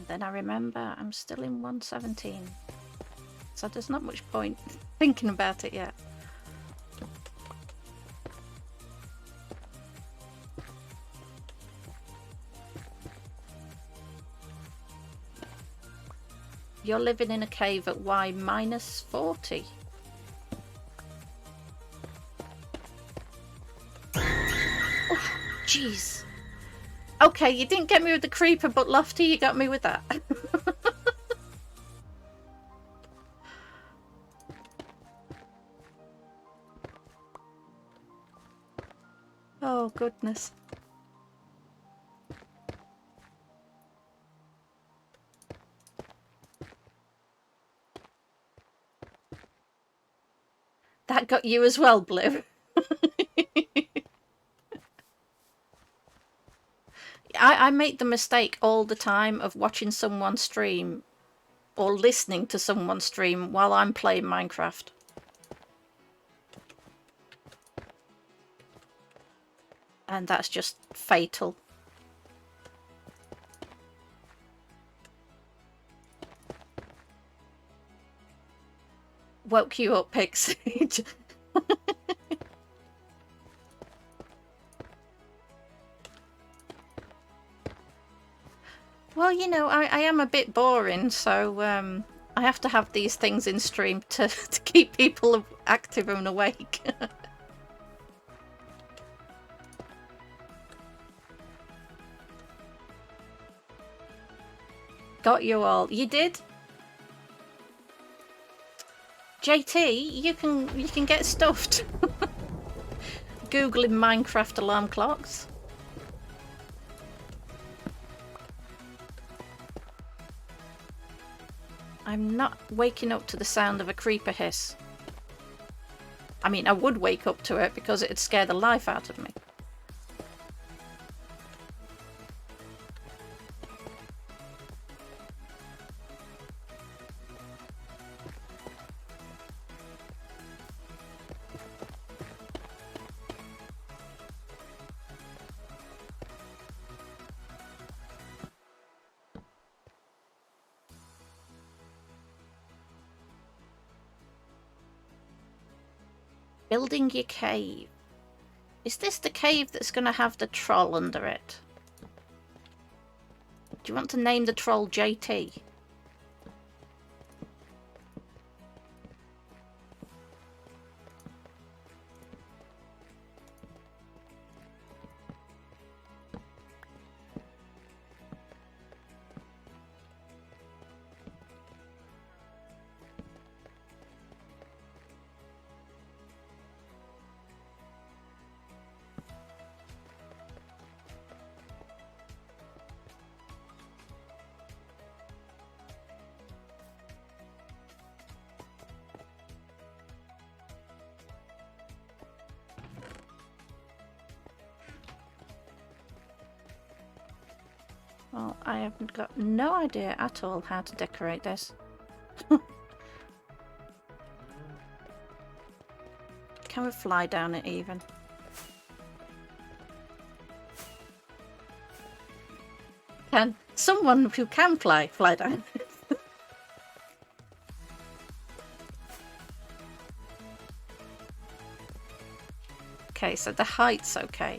Then I remember I'm still in 117, so there's not much point thinking about it yet. You're living in a cave at Y minus 40. Oh, jeez. Okay, you didn't get me with the creeper, but Lofty, you got me with that. Oh, goodness. That got you as well, Blue. I make the mistake all the time of watching someone stream or listening to someone stream while I'm playing Minecraft. And that's just fatal. Woke you up, Pixie. Well, you know, I am a bit boring, so I have to have these things in stream to keep people active and awake. Got you all. You did? JT, you can get stuffed. Googling Minecraft alarm clocks. I'm not waking up to the sound of a creeper hiss. I mean, I would wake up to it because it'd scare the life out of me. Building your cave. Is this the cave that's going to have the troll under it? Do you want to name the troll JT? Well, I haven't got no idea at all how to decorate this. Can we fly down it even? Can someone who can fly down it? Okay, so the height's okay.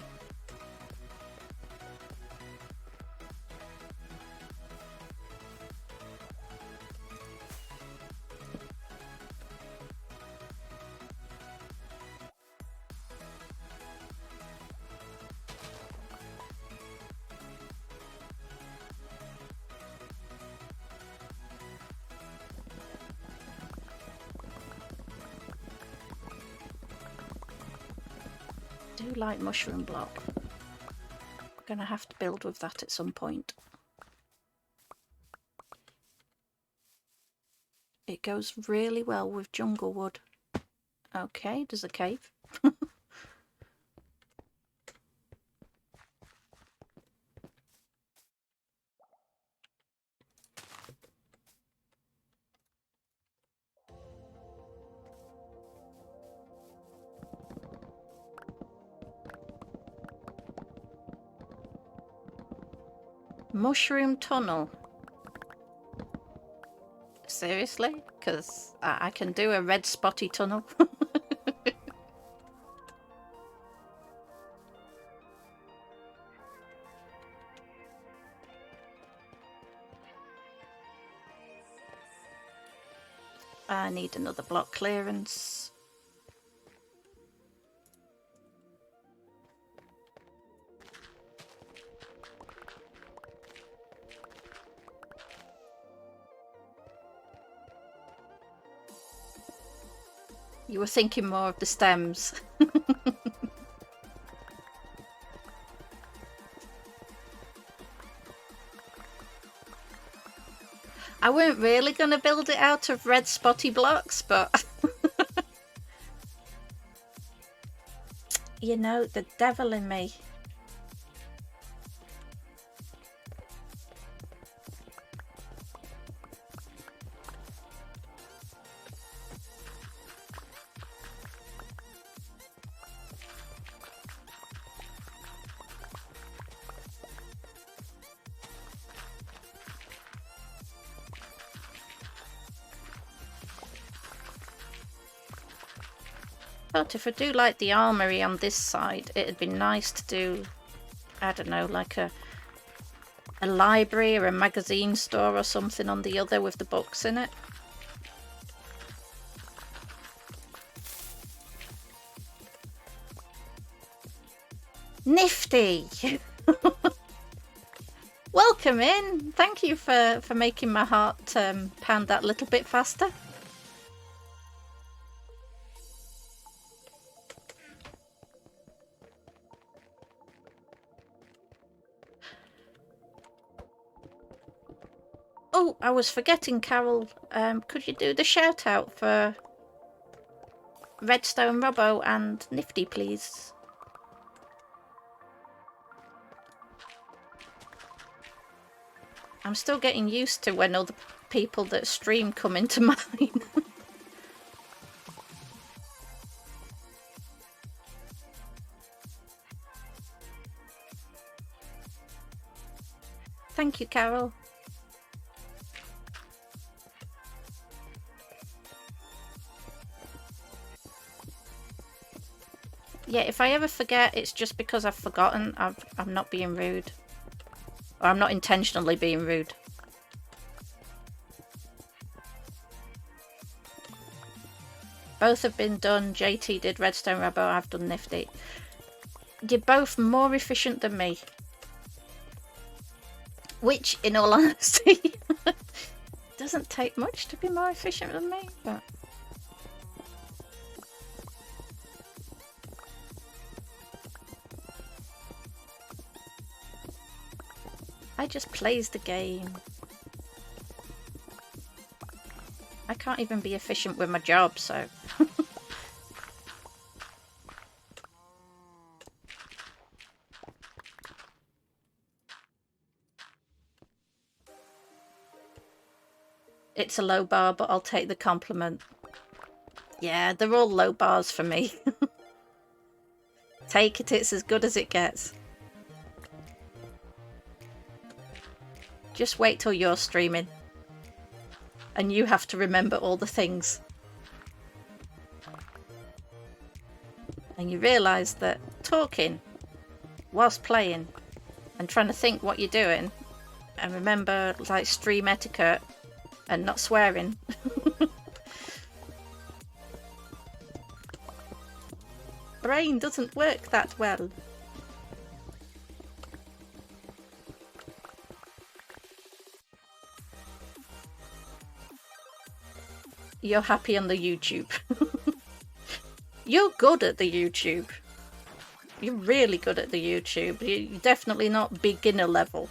I do like mushroom block. I'm gonna have to build with that at some point. It goes really well with jungle wood. Okay, there's a cave. Mushroom tunnel. Seriously? Because I can do a red spotty tunnel. I need another block clearance. You were thinking more of the stems. I weren't really going to build it out of red spotty blocks, but you know, the devil in me. But if I do like the armory on this side, it'd be nice to do, I don't know, like a library or a magazine store or something on the other with the books in it. Nifty! Welcome in! Thank you for making my heart pound that little bit faster. Oh, I was forgetting, Carol. Could you do the shout out for Redstone Robbo and Nifty, please? I'm still getting used to when other people that stream come into mine. Thank you, Carol. Yeah, if I ever forget, it's just because I've forgotten. I'm not being rude. Or I'm not intentionally being rude. Both have been done. JT did Redstone Robbo, I've done Nifty. You're both more efficient than me. Which, in all honesty, doesn't take much to be more efficient than me, but... I just plays the game. I can't even be efficient with my job, so... It's a low bar, but I'll take the compliment. Yeah, they're all low bars for me. Take it, it's as good as it gets. Just wait till you're streaming. And you have to remember all the things. And you realise that talking whilst playing and trying to think what you're doing and remember like stream etiquette and not swearing. Brain doesn't work that well. You're happy on the YouTube. You're good at the YouTube. You're really good at the YouTube. You're definitely not beginner level.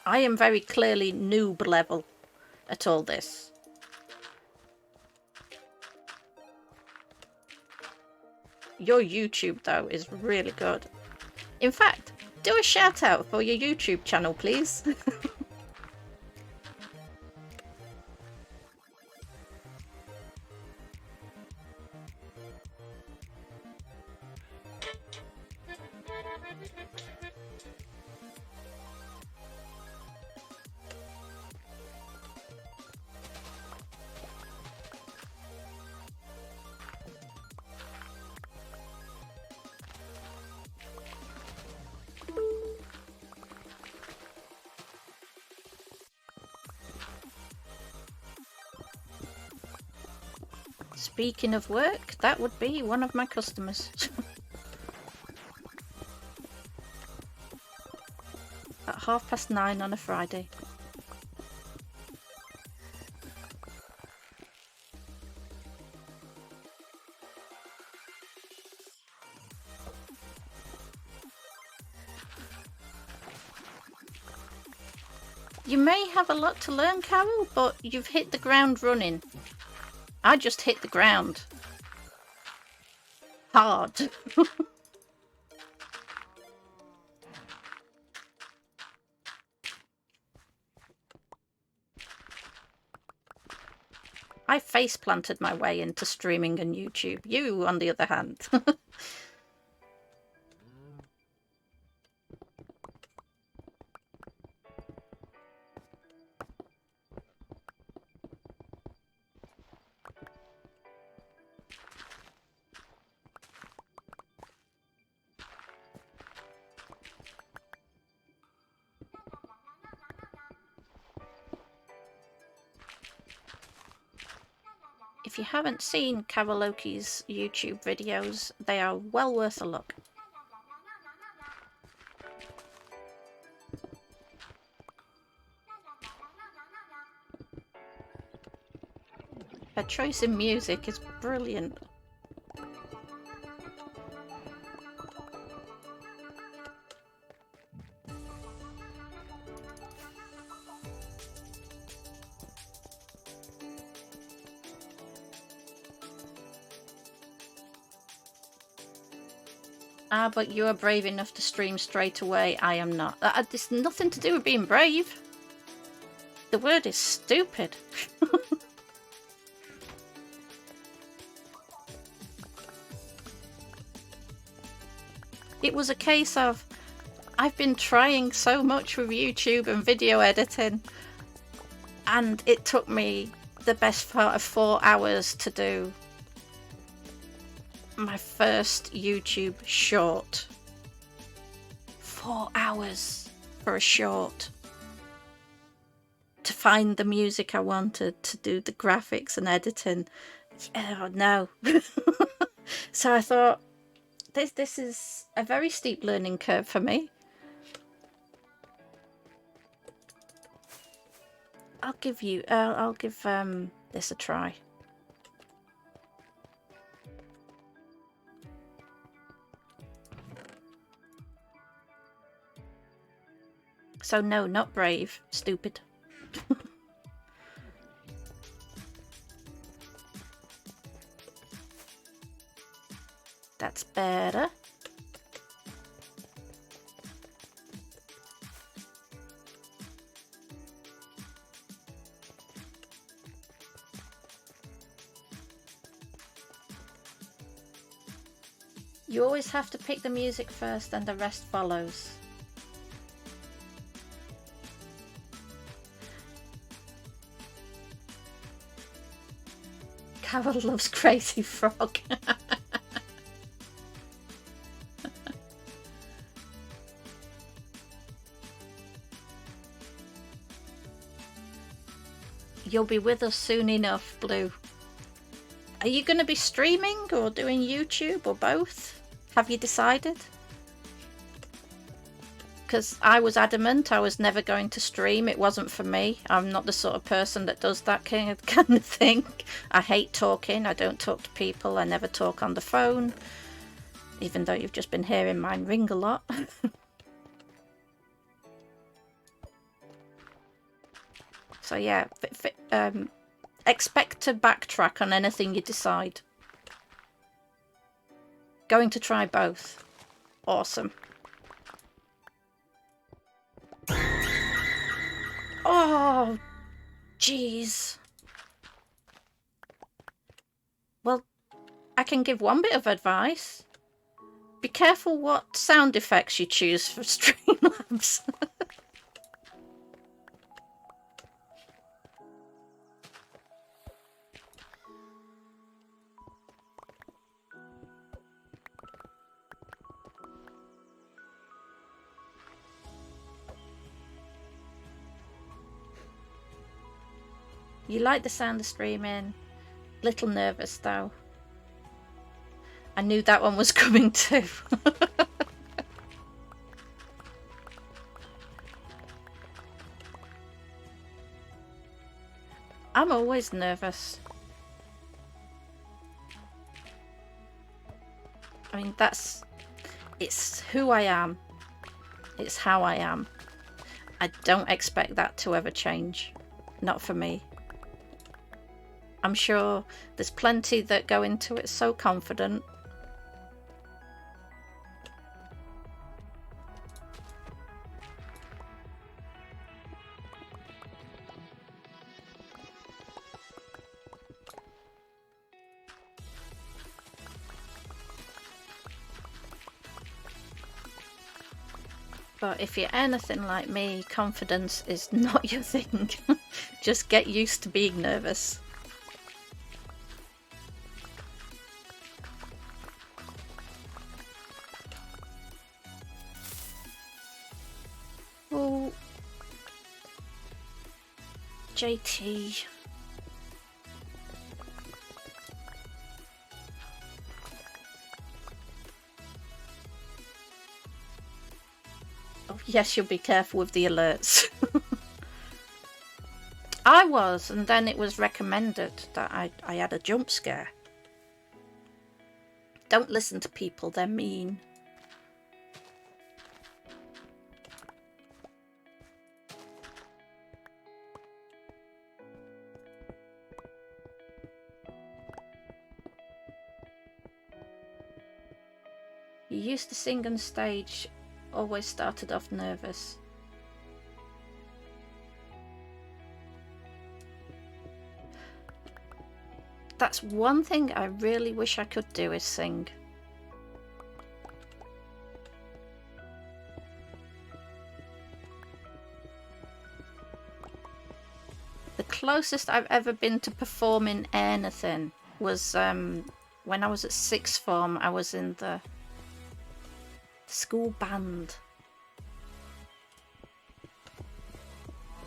I am very clearly noob level at all this. Your YouTube, though, is really good. In fact, do a shout out for your YouTube channel, please. Speaking of work, that would be one of my customers. At 9:30 on a Friday. You may have a lot to learn, Carol, but you've hit the ground running. I just hit the ground. Hard. I face planted my way into streaming and YouTube. You, on the other hand. If you haven't seen Karaoke's YouTube videos, they are well worth a look. Her choice in music is brilliant. Ah, but you are brave enough to stream straight away. I am not. It's nothing to do with being brave. The word is stupid. It was a case of, I've been trying so much with YouTube and video editing, and it took me the best part of 4 hours to do my first YouTube short. 4 hours for a short. To find the music I wanted, to do the graphics and editing. Oh no. So I thought, this is a very steep learning curve for me. I'll give this a try. So no, not brave, stupid. That's better. You always have to pick the music first and the rest follows. Carol loves Crazy Frog. You'll be with us soon enough, Blue. Are you going to be streaming or doing YouTube or both? Have you decided? Because I was adamant I was never going to stream. It wasn't for me. I'm not the sort of person that does that kind of thing. I hate talking. I don't talk to people. I never talk on the phone. Even though you've just been hearing mine ring a lot. So yeah, expect to backtrack on anything you decide. Going to try both. Awesome. Oh, jeez. Well, I can give one bit of advice. Be careful what sound effects you choose for Streamlabs. You like the sound of streaming. Little nervous though. I knew that one was coming too. I'm always nervous. I mean, it's who I am. It's how I am. I don't expect that to ever change. Not for me. I'm sure there's plenty that go into it so confident. But if you're anything like me, confidence is not your thing. Just get used to being nervous. Oh, JT. Oh, yes, you'll be careful with the alerts. I was, and then it was recommended that I had a jump scare. Don't listen to people, they're mean. You used to sing on stage, always started off nervous. That's one thing I really wish I could do, is sing. The closest I've ever been to performing anything was when I was at sixth form. I was in the school band.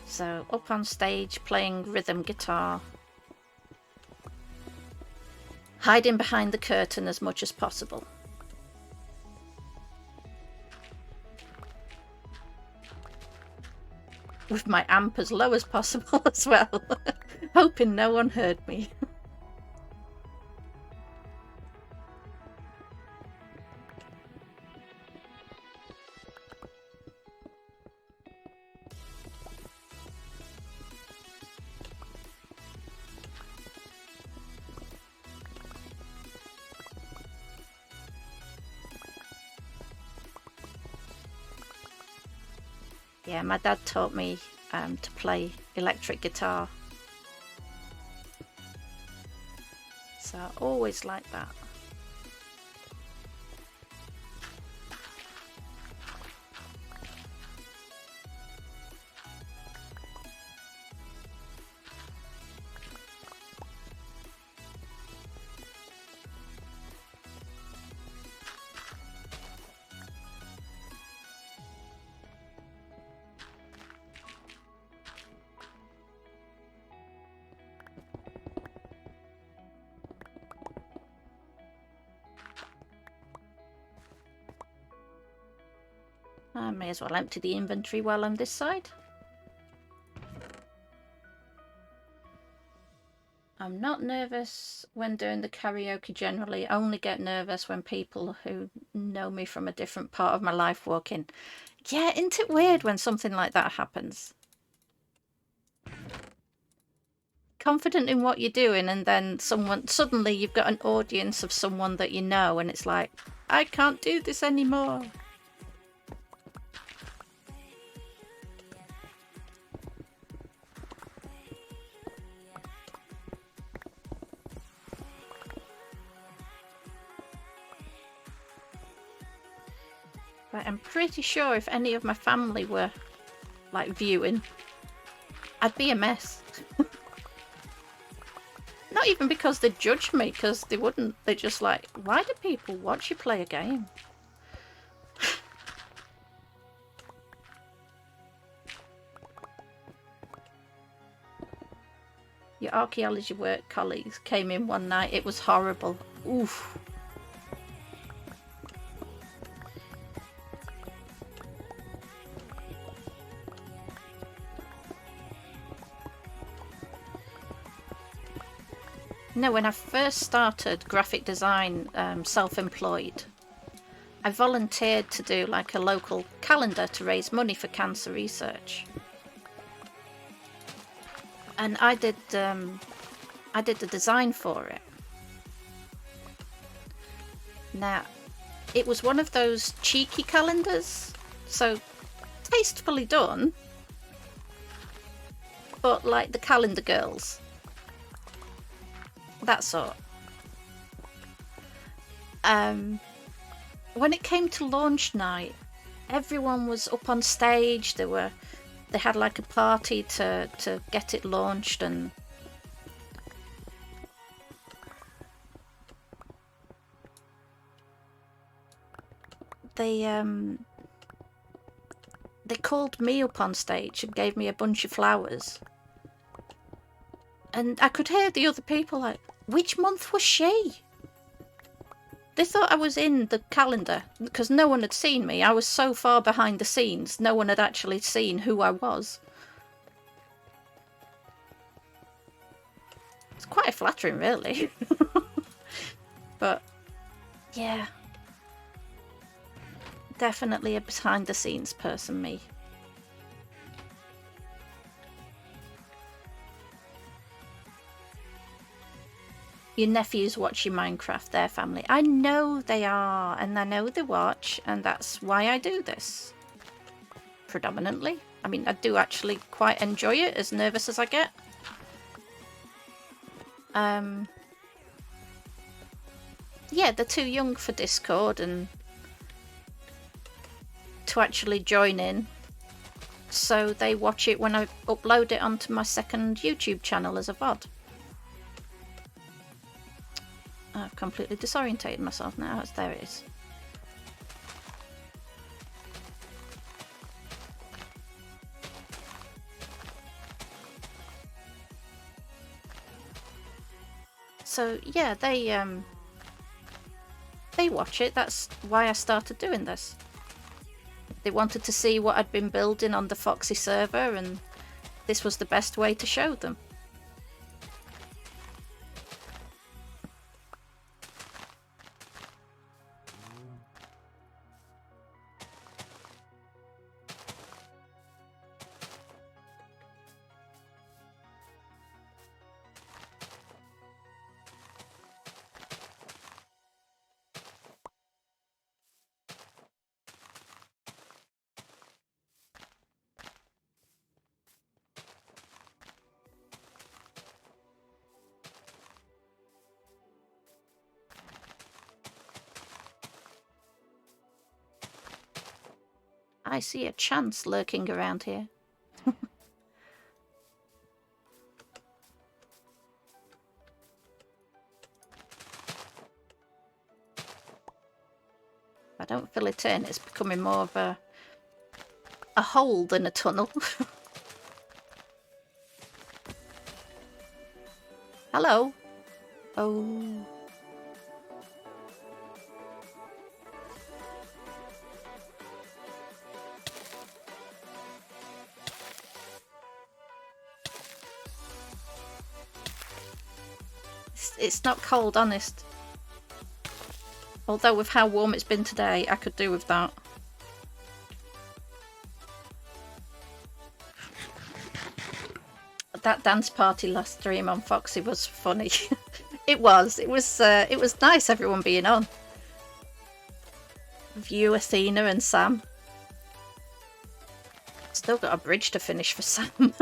So up on stage playing rhythm guitar. Hiding behind the curtain as much as possible. With my amp as low as possible as well. Hoping no one heard me. Yeah, my dad taught me to play electric guitar. So I always liked that. I may as well empty the inventory while I'm this side. I'm not nervous when doing the karaoke generally. I only get nervous when people who know me from a different part of my life walk in. Yeah, isn't it weird when something like that happens? Confident in what you're doing, and then suddenly you've got an audience of someone that you know, and it's like, I can't do this anymore. But I'm pretty sure if any of my family were like viewing, I'd be a mess. Not even because they judge me, because they wouldn't. They're just like, why do people watch you play a game? Your archaeology work colleagues came in one night. It was horrible. Oof. No, when I first started graphic design, self-employed, I volunteered to do like a local calendar to raise money for cancer research. And I did the design for it. Now, it was one of those cheeky calendars, so tastefully done, but like the calendar girls. That sort. When it came to launch night, everyone was up on stage. They had like a party to get it launched, and they called me up on stage and gave me a bunch of flowers. And I could hear the other people like, which month was she? They thought I was in the calendar because no one had seen me. I was so far behind the scenes, no one had actually seen who I was. It's quite flattering, really. But, yeah. Definitely a behind the scenes person, me. Your nephews watch your Minecraft, their family. I know they are, and I know they watch, and that's why I do this. Predominantly. I mean, I do actually quite enjoy it, as nervous as I get. Yeah, they're too young for Discord and to actually join in. So they watch it when I upload it onto my second YouTube channel as a VOD. I've completely disorientated myself now. There it is. So yeah, they watch it. That's why I started doing this. They wanted to see what I'd been building on the Foxy server, and this was the best way to show them. I see a chance lurking around here. If I don't fill it in, it's becoming more of a hole than a tunnel. Hello. Oh. It's not cold, honest. Although with how warm it's been today, I could do with that. That dance party last stream on Foxy was funny. It was nice everyone being on. View, Athena and Sam. Still got a bridge to finish for Sam.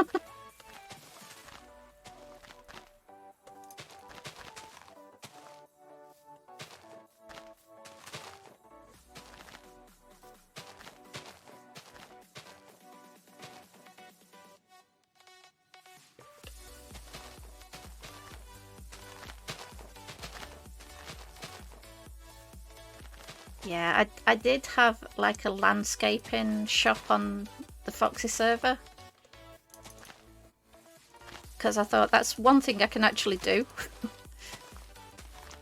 Yeah, I did have like a landscaping shop on the Foxy server. Because I thought that's one thing I can actually do.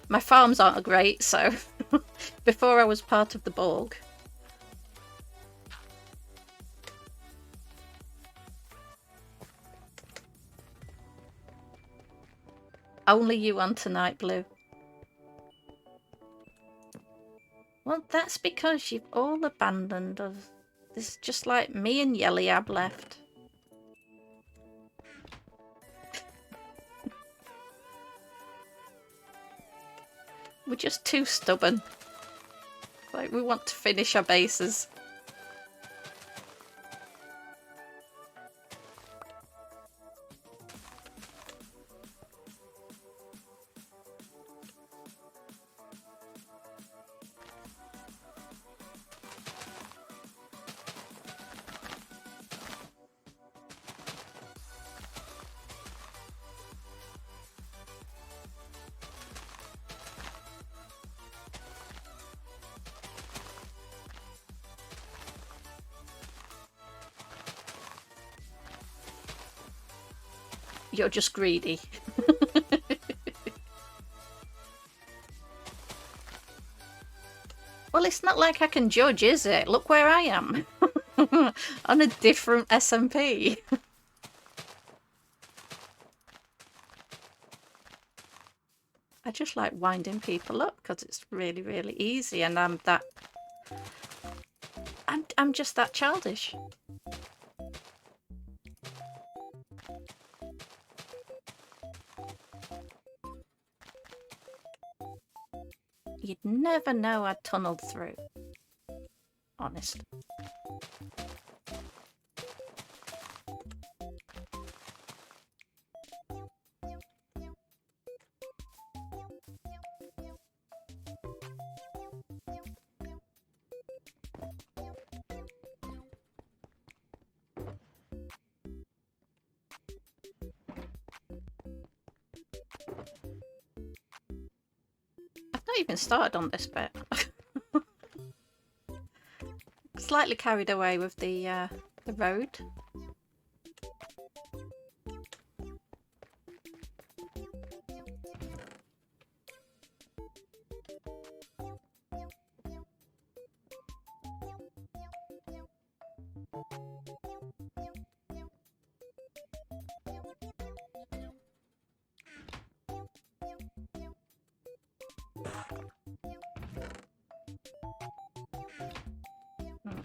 My farms aren't great, so before I was part of the Borg. Only you on tonight, Blue. Well, that's because you've all abandoned us. There's just like me and Yeliab left. We're just too stubborn. Like, we want to finish our bases. You're just greedy. Well, it's not like I can judge, is it? Look where I am. On a different SMP. I just like winding people up because it's really, really easy, and I'm just that childish. You'd never know I'd tunneled through. Honest. I've not even started on this bit. Slightly carried away with the road.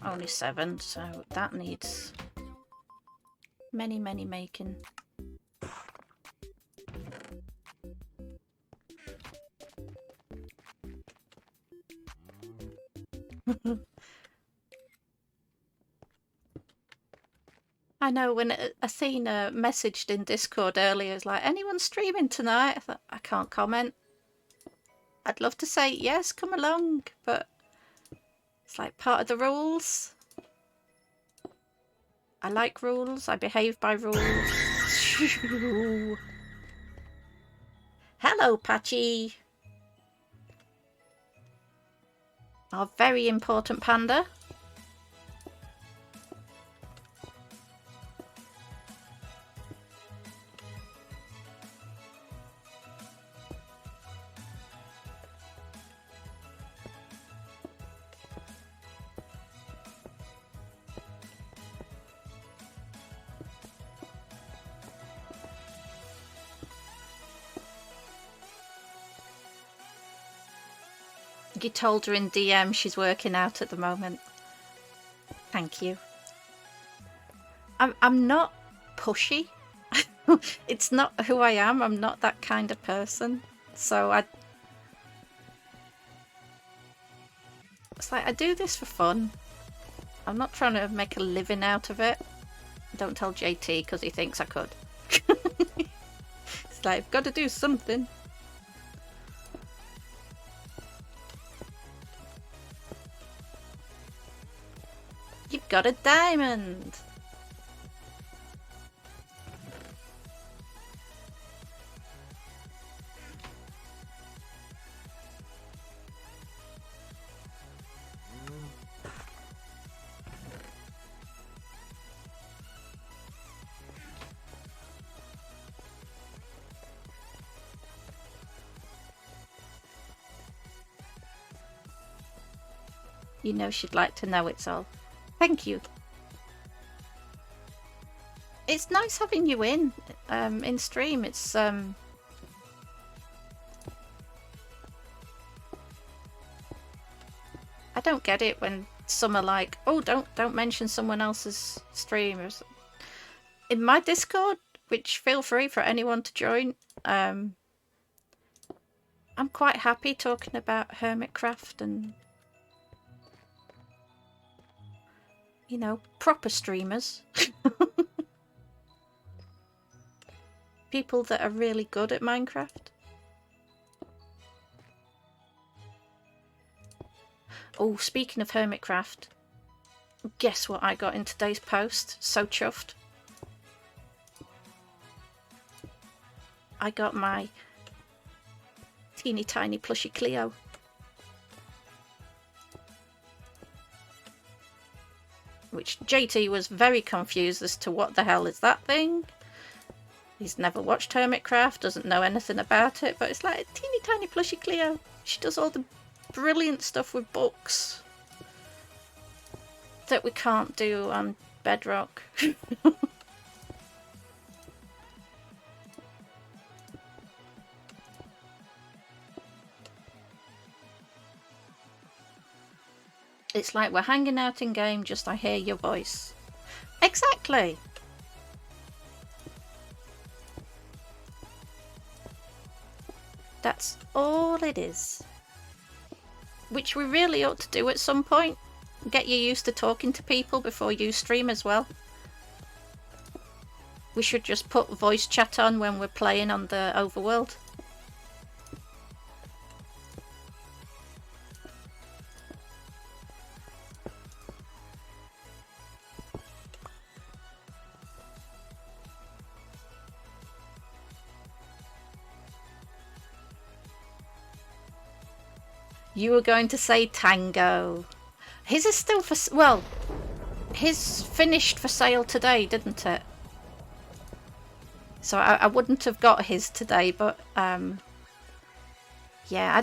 Only 7, so that needs many, many making. I know when Athena messaged in Discord earlier, it's like, anyone streaming tonight? I thought, I can't comment. I'd love to say, yes, come along, but it's like part of the rules. I like rules, I behave by rules. Hello, Patchy. Our very important panda. you told her in DM she's working out at the moment. Thank you. I'm not pushy. It's not who I am. I'm not that kind of person. So it's like I do this for fun. I'm not trying to make a living out of it. Don't tell JT because he thinks I could. It's like, I've got to do something. You've got a diamond. You know she'd like to know it's all. Thank you. It's nice having you in stream. It's I don't get it when some are like, oh, don't mention someone else's streamers. In my Discord, which feel free for anyone to join, I'm quite happy talking about Hermitcraft and, you know, proper streamers. People that are really good at Minecraft. Oh, speaking of Hermitcraft, guess what I got in today's post? So chuffed. I got my teeny tiny plushy Cleo. Which JT was very confused as to what the hell is that thing. He's never watched Hermitcraft, doesn't know anything about it, but it's like a teeny tiny plushy Cleo. She does all the brilliant stuff with books that we can't do on Bedrock. It's like we're hanging out in game, just I hear your voice. Exactly! That's all it is. Which we really ought to do at some point. Get you used to talking to people before you stream as well. We should just put voice chat on when we're playing on the overworld. You were going to say Tango. His is still for... well, his finished for sale today, didn't it? So I wouldn't have got his today, but... yeah,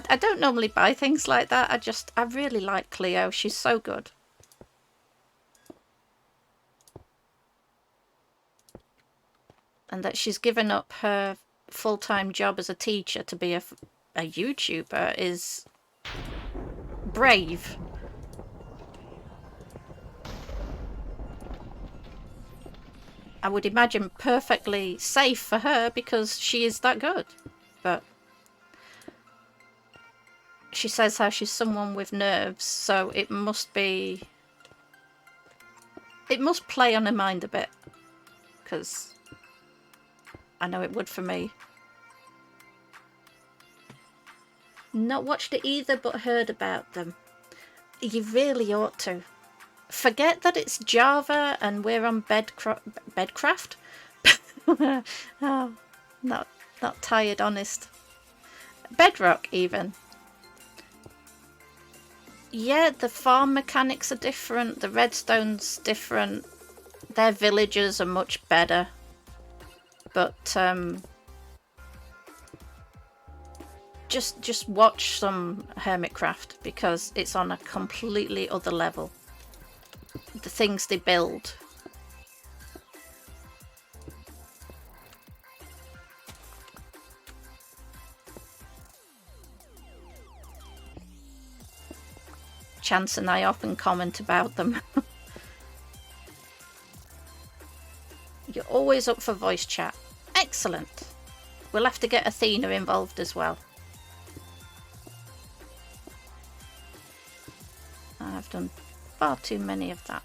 I don't normally buy things like that. I really like Cleo. She's so good. And that she's given up her full-time job as a teacher to be a YouTuber is... brave. I would imagine perfectly safe for her because she is that good. But she says how she's someone with nerves, so it must be... it must play on her mind a bit. Because I know it would for me. Not watched it either, but heard about them. You really ought to. Forget that it's Java and we're on Bedcraft. Oh, not tired, honest. Bedrock, even. Yeah, the farm mechanics are different. The redstone's different. Their villagers are much better. But, just watch some Hermitcraft because it's on a completely other level. The things they build. Chance and I often comment about them. You're always up for voice chat. Excellent. We'll have to get Athena involved as well. I've done far too many of that.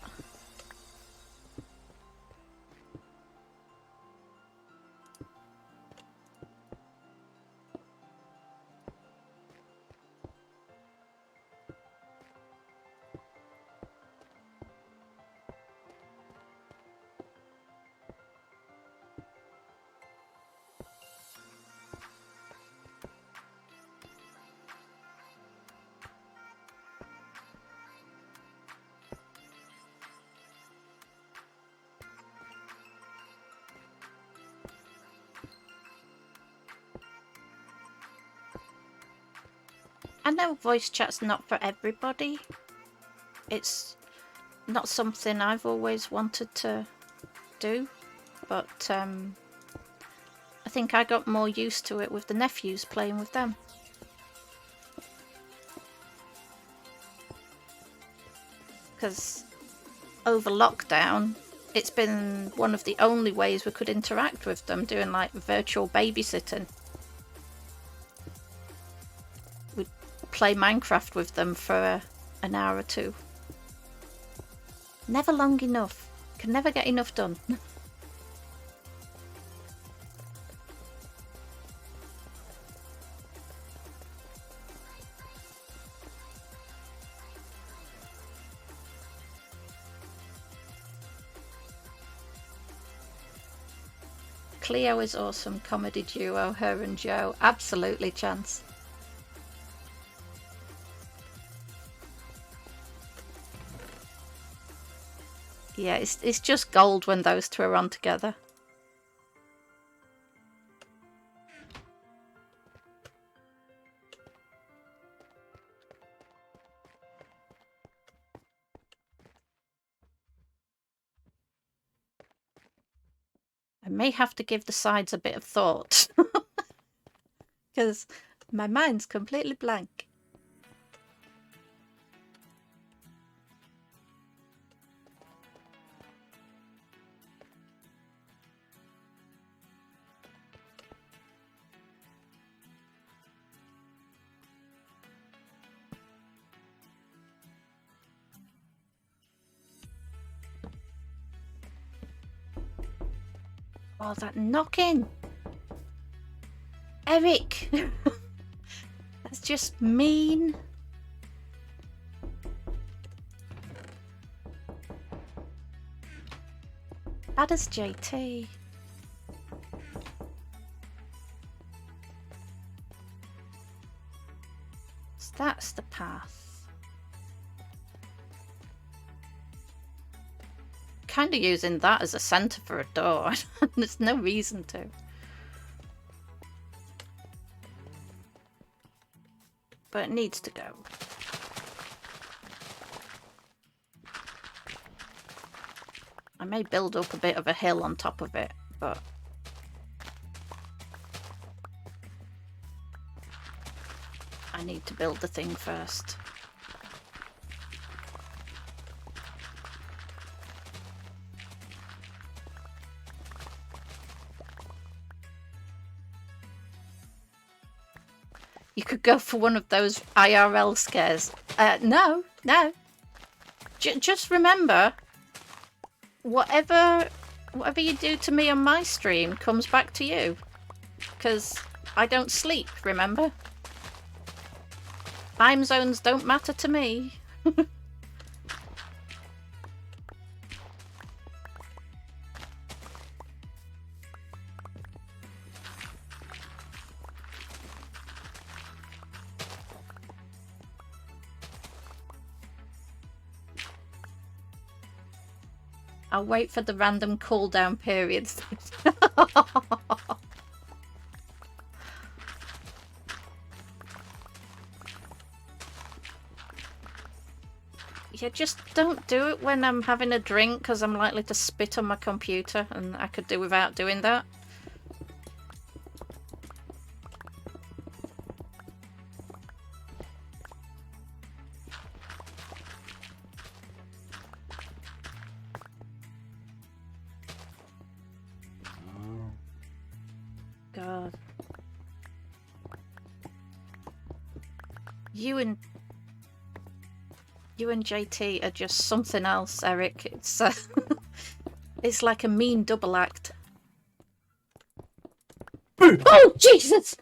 I know voice chat's not for everybody. It's not something I've always wanted to do, but I think I got more used to it with the nephews, playing with them. Because over lockdown, it's been one of the only ways we could interact with them, doing like virtual babysitting. We'd play Minecraft with them for an hour or two. Never long enough. Can never get enough done. Cleo is awesome. Comedy duo, her and Joe. Absolutely, Chance. Yeah, it's just gold when those two are on together. I may have to give the sides a bit of thought. Because my mind's completely blank. Oh, that knocking! Eric! That's just mean. Bad as JT. So that's the path. Kind of using that as a centre for a door. There's no reason to. But it needs to go. I may build up a bit of a hill on top of it, but I need to build the thing first. You could go for one of those IRL scares. No. Just remember, whatever you do to me on my stream comes back to you. Because I don't sleep, remember? Time zones don't matter to me. I'll wait for the random cooldown periods. Yeah, just don't do it when I'm having a drink, because I'm likely to spit on my computer, and I could do without doing that. You and JT are just something else, Eric. It's it's like a mean double act. Oh, Jesus!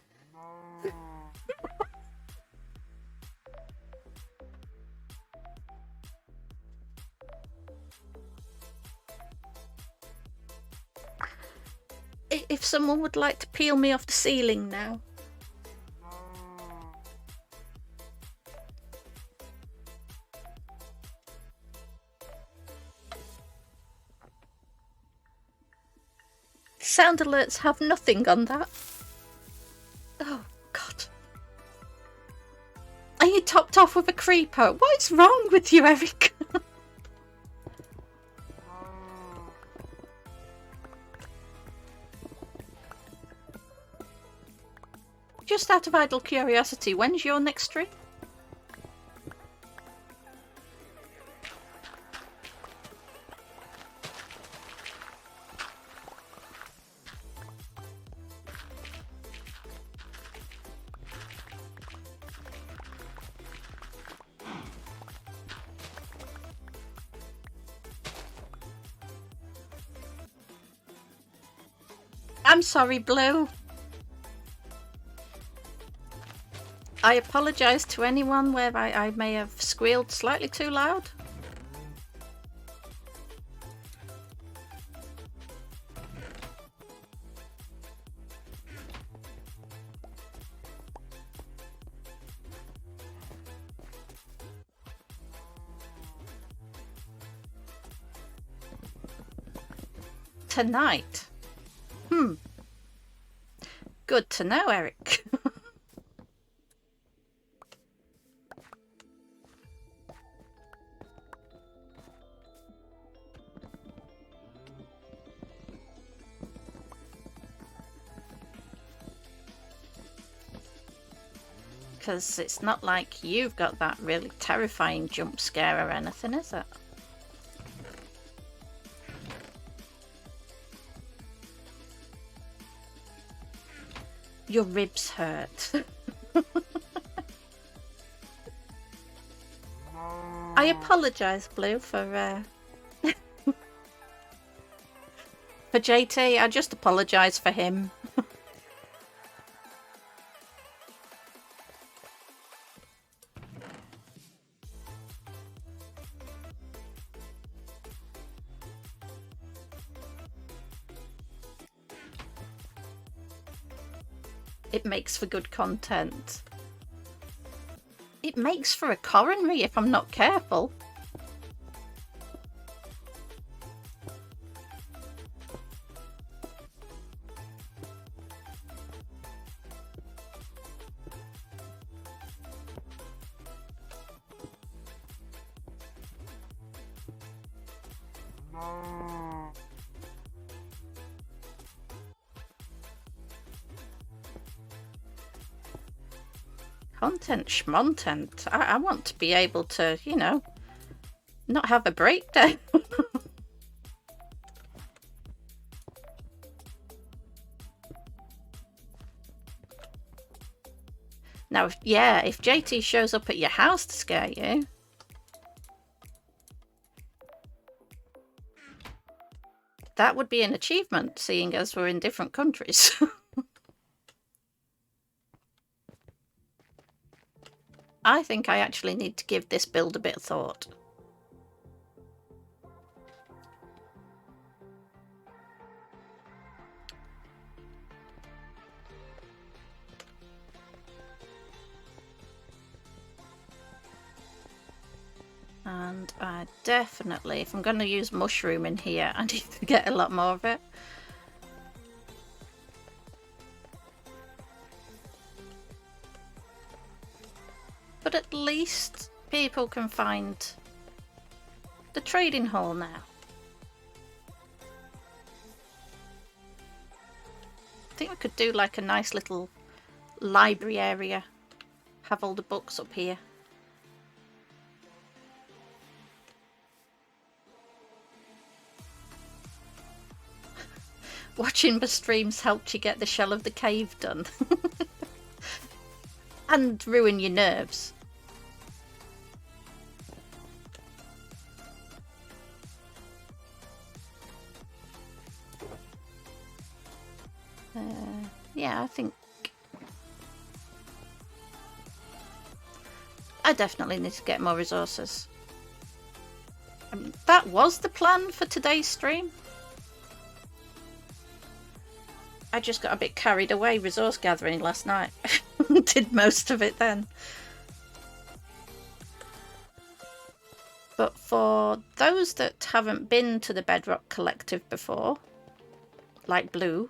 If someone would like to peel me off the ceiling now. Sound alerts have nothing on that. Oh, God. Are you topped off with a creeper? What is wrong with you, Eric? Just out of idle curiosity, when's your next stream? I'm sorry, Blue. I apologise to anyone where I may have squealed slightly too loud. Tonight? Good to know, Eric. Because it's not like you've got that really terrifying jump scare or anything, is it? Your ribs hurt. I apologise, Blue, for for JT. I just apologise for him. It makes for good content. It makes for a coronary if I'm not careful. Content schmontent. I want to be able to, you know, not have a breakdown. Now, if JT shows up at your house to scare you, that would be an achievement, seeing as we're in different countries. I think I actually need to give this build a bit of thought. And I definitely, if I'm going to use mushroom in here, I need to get a lot more of it. But at least people can find the trading hall now. I think we could do like a nice little library area. Have all the books up here. Watching the streams helped you get the shell of the cave done. And ruin your nerves. Yeah, I think I definitely need to get more resources. I mean, that was the plan for today's stream. I just got a bit carried away resource gathering last night. Did most of it then. But for those that haven't been to the Bedrock Collective before, like Blue,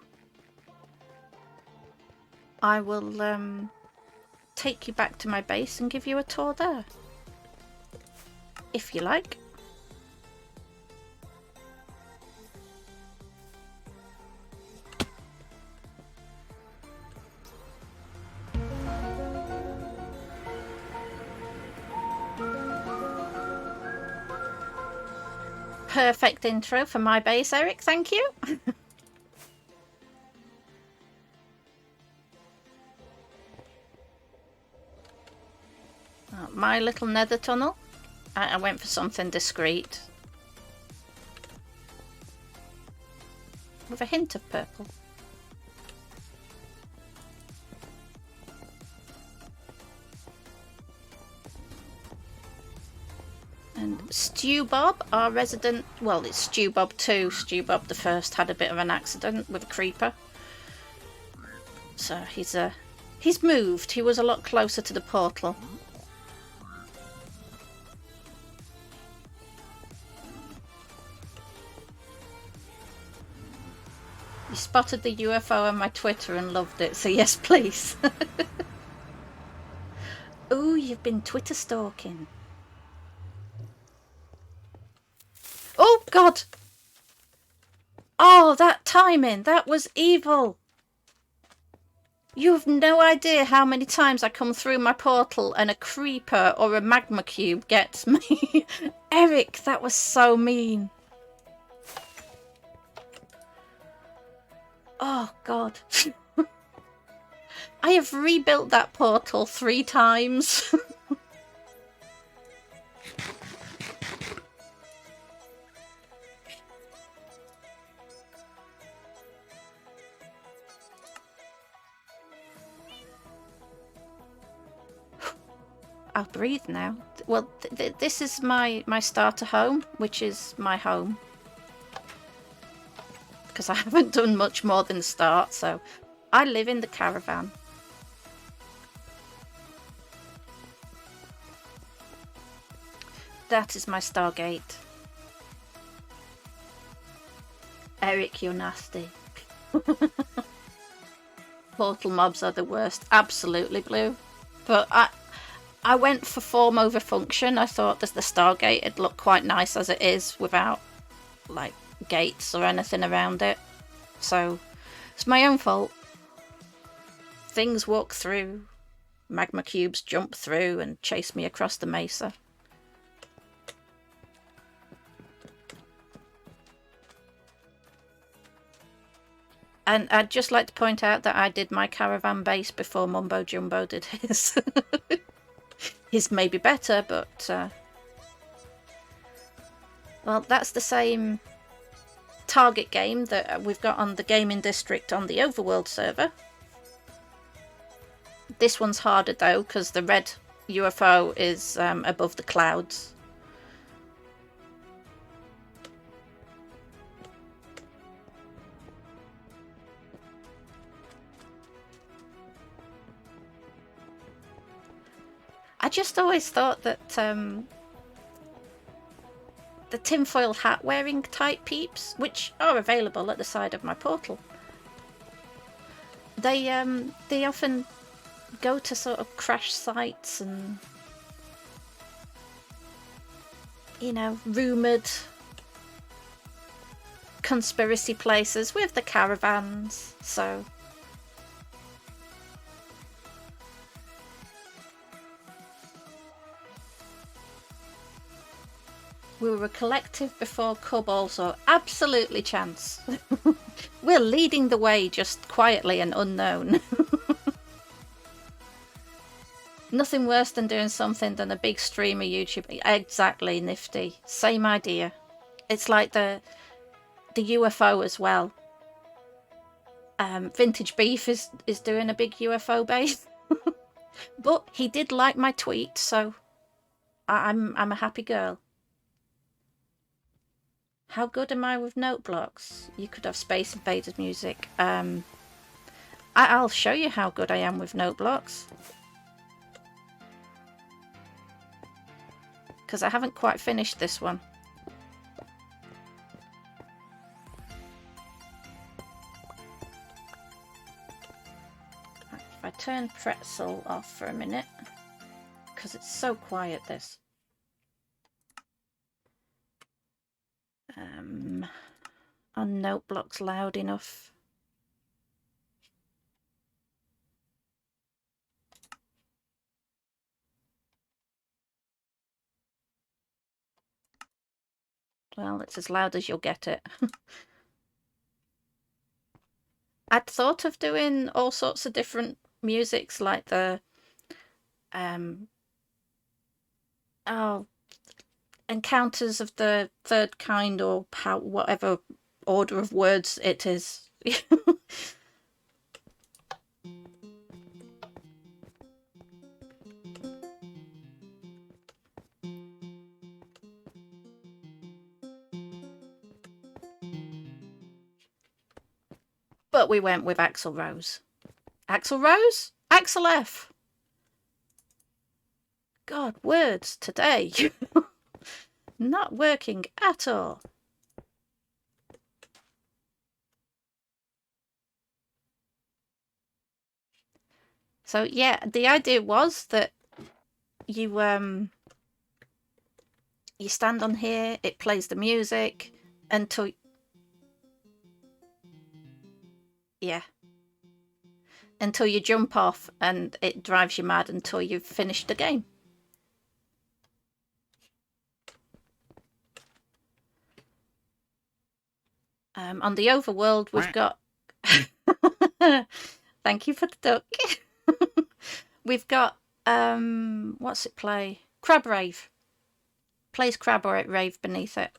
I will take you back to my base and give you a tour there, if you like. Perfect intro for my base, Eric, thank you. My little nether tunnel. I went for something discreet. With a hint of purple. And Stew Bob, our resident, well, it's Stew Bob 2. Stew Bob the first had a bit of an accident with a creeper. So he's moved. He was a lot closer to the portal. You spotted the UFO on my Twitter and loved it, so yes, please. Ooh, you've been Twitter stalking. Oh, God! Oh, that timing! That was evil! You have no idea how many times I come through my portal and a creeper or a magma cube gets me. Eric, that was so mean. Oh, God. I have rebuilt that portal 3 times. I'll breathe now. Well, this is my starter home, which is my home. Because I haven't done much more than start, so I live in the caravan. That is my Stargate. Eric, you're nasty. Portal mobs are the worst. Absolutely, Blue. But I went for form over function. I thought that the Stargate would look quite nice as it is without, like, gates or anything around it. So, it's my own fault. Things walk through, magma cubes jump through and chase me across the mesa. And I'd just like to point out that I did my caravan base before Mumbo Jumbo did his. His may be better, but well, that's the same target game that we've got on the gaming district on the Overworld server. This one's harder though, because the red UFO is above the clouds. I just always thought that the tinfoil hat wearing type peeps, which are available at the side of my portal, they often go to sort of crash sites and, you know, rumoured conspiracy places with the caravans, so... We were a collective before Cub also. Absolutely, Chance. We're leading the way just quietly and unknown. Nothing worse than doing something than a big streamer YouTube. Exactly, Nifty. Same idea. It's like the UFO as well. Vintage Beef is doing a big UFO base. But he did like my tweet, so I'm a happy girl. How good am I with note blocks? You could have Space Invaders music. I'll show you how good I am with note blocks. Because I haven't quite finished this one. If I turn Pretzel off for a minute, because it's so quiet, this. Are note blocks loud enough? Well, it's as loud as you'll get it. I'd thought of doing all sorts of different musics, like the Encounters of the Third Kind, or whatever order of words it is. But we went with Axl Rose. Axl Rose? Axl F. God, words today. Not working at all. So yeah, the idea was that you stand on here, it plays the music until until you jump off, and it drives you mad until you've finished the game. On the overworld, we've got... Thank you for the duck. We've got, what's it play? Crab Rave. Plays Crab Rave beneath it.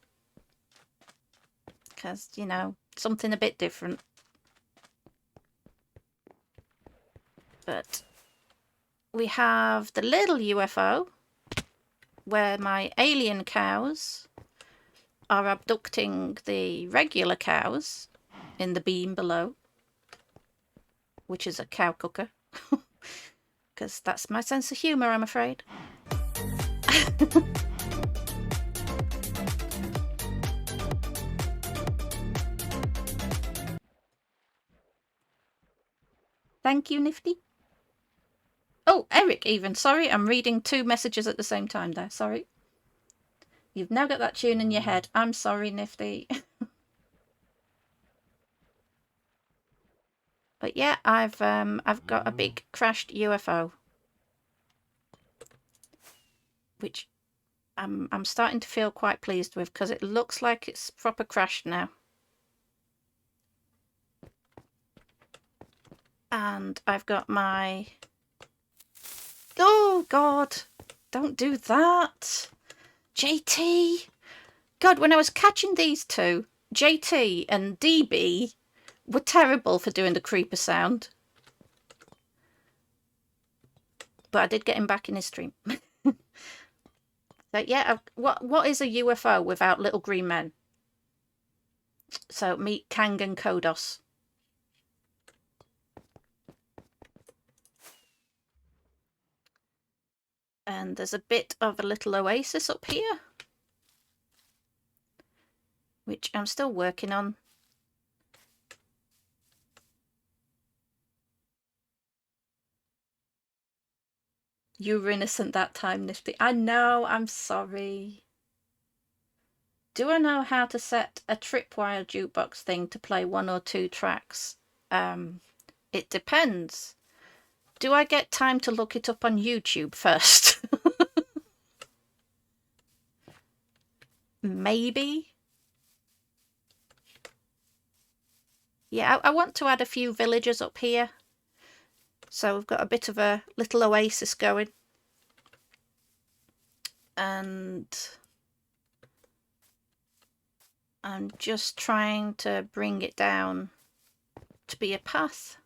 Because, you know, something a bit different. But we have the little UFO, where my alien cows are abducting the regular cows in the beam below, which is a cow cooker. Because that's my sense of humour, I'm afraid. Thank you, Nifty. Oh, Eric even. Sorry, I'm reading 2 messages at the same time there. Sorry. You've now got that tune in your head. I'm sorry, Nifty. But yeah, I've got a big crashed UFO, which I'm starting to feel quite pleased with, because it looks like it's proper crashed now. And I've got my... Oh, God. Don't do that. JT. God, when I was catching these two, JT and DB were terrible for doing the creeper sound. But I did get him back in his stream. So yeah, what is a UFO without little green men? So meet Kang and Kodos. And there's a bit of a little oasis up here, which I'm still working on. You were innocent that time, Nifty. I know, I'm sorry. Do I know how to set a tripwire jukebox thing to play 1 or 2 tracks? It depends. Do I get time to look it up on YouTube first? Maybe. Yeah, I want to add a few villagers up here. So we've got a bit of a little oasis going. And I'm just trying to bring it down to be a path,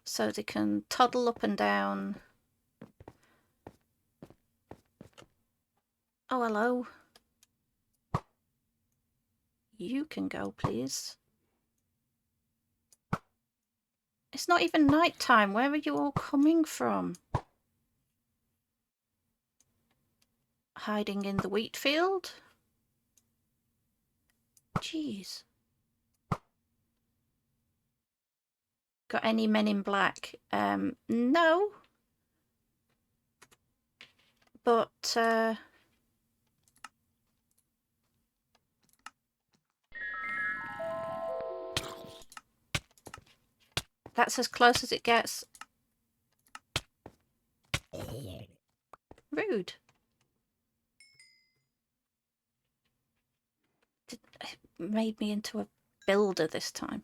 so they can toddle up and down. Oh, hello. You can go, please. It's not even night time. Where are you all coming from? Hiding in the wheat field? Jeez. Got any men in black? No. But, that's as close as it gets. Rude. It made me into a builder this time.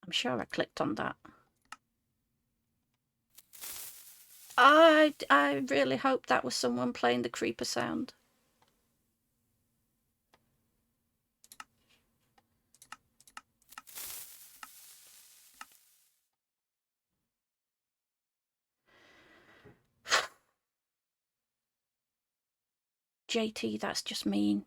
I'm sure I clicked on that. I really hope that was someone playing the creeper sound. JT, that's just mean.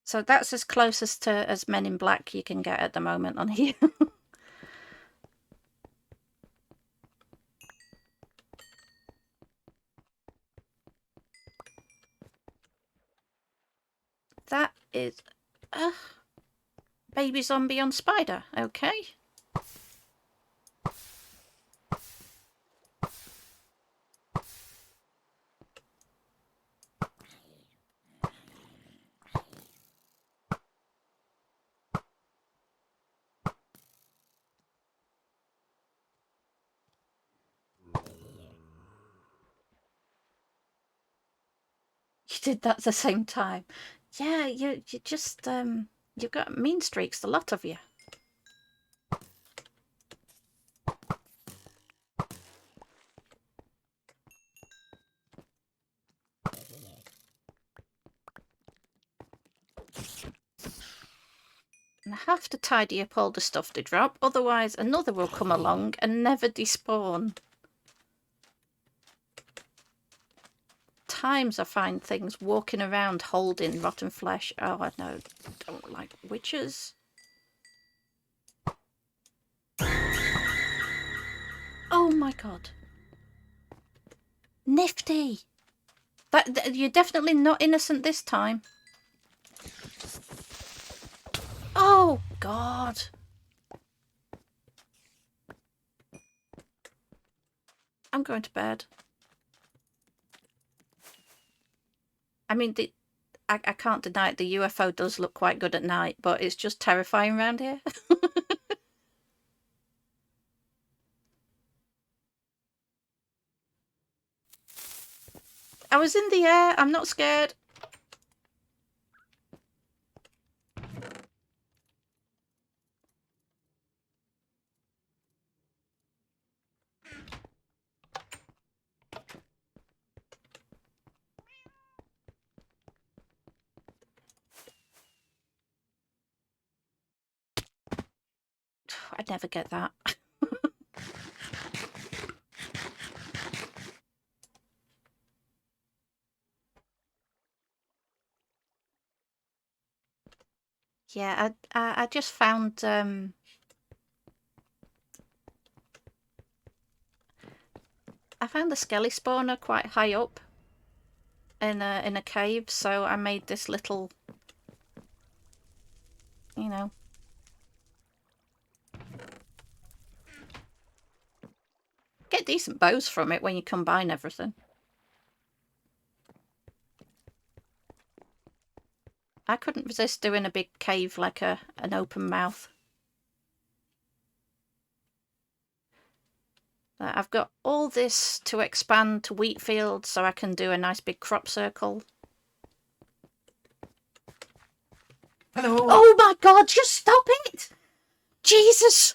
So that's as closest to as Men in Black you can get at the moment on here. That is baby zombie on spider. Okay. You did that at the same time. Yeah, you just you've got mean streaks, a lot of you. And I have to tidy up all the stuff to drop, otherwise another will come along and never despawn. Times I find things walking around holding rotten flesh. Oh, I know. Don't like witches. Oh my god. Nifty. That you're definitely not innocent this time. Oh god. I'm going to bed. I mean, I can't deny it, the UFO does look quite good at night, but it's just terrifying around here. I was in the air, I'm not scared. I'd never get that. Yeah, I just found I found the skelly spawner quite high up in a cave, so I made this little, you know. Get decent bows from it when you combine everything. I couldn't resist doing a big cave like an open mouth. I've got all this to expand to wheat fields so I can do a nice big crop circle. Hello. Oh my god, just stop it! Jesus!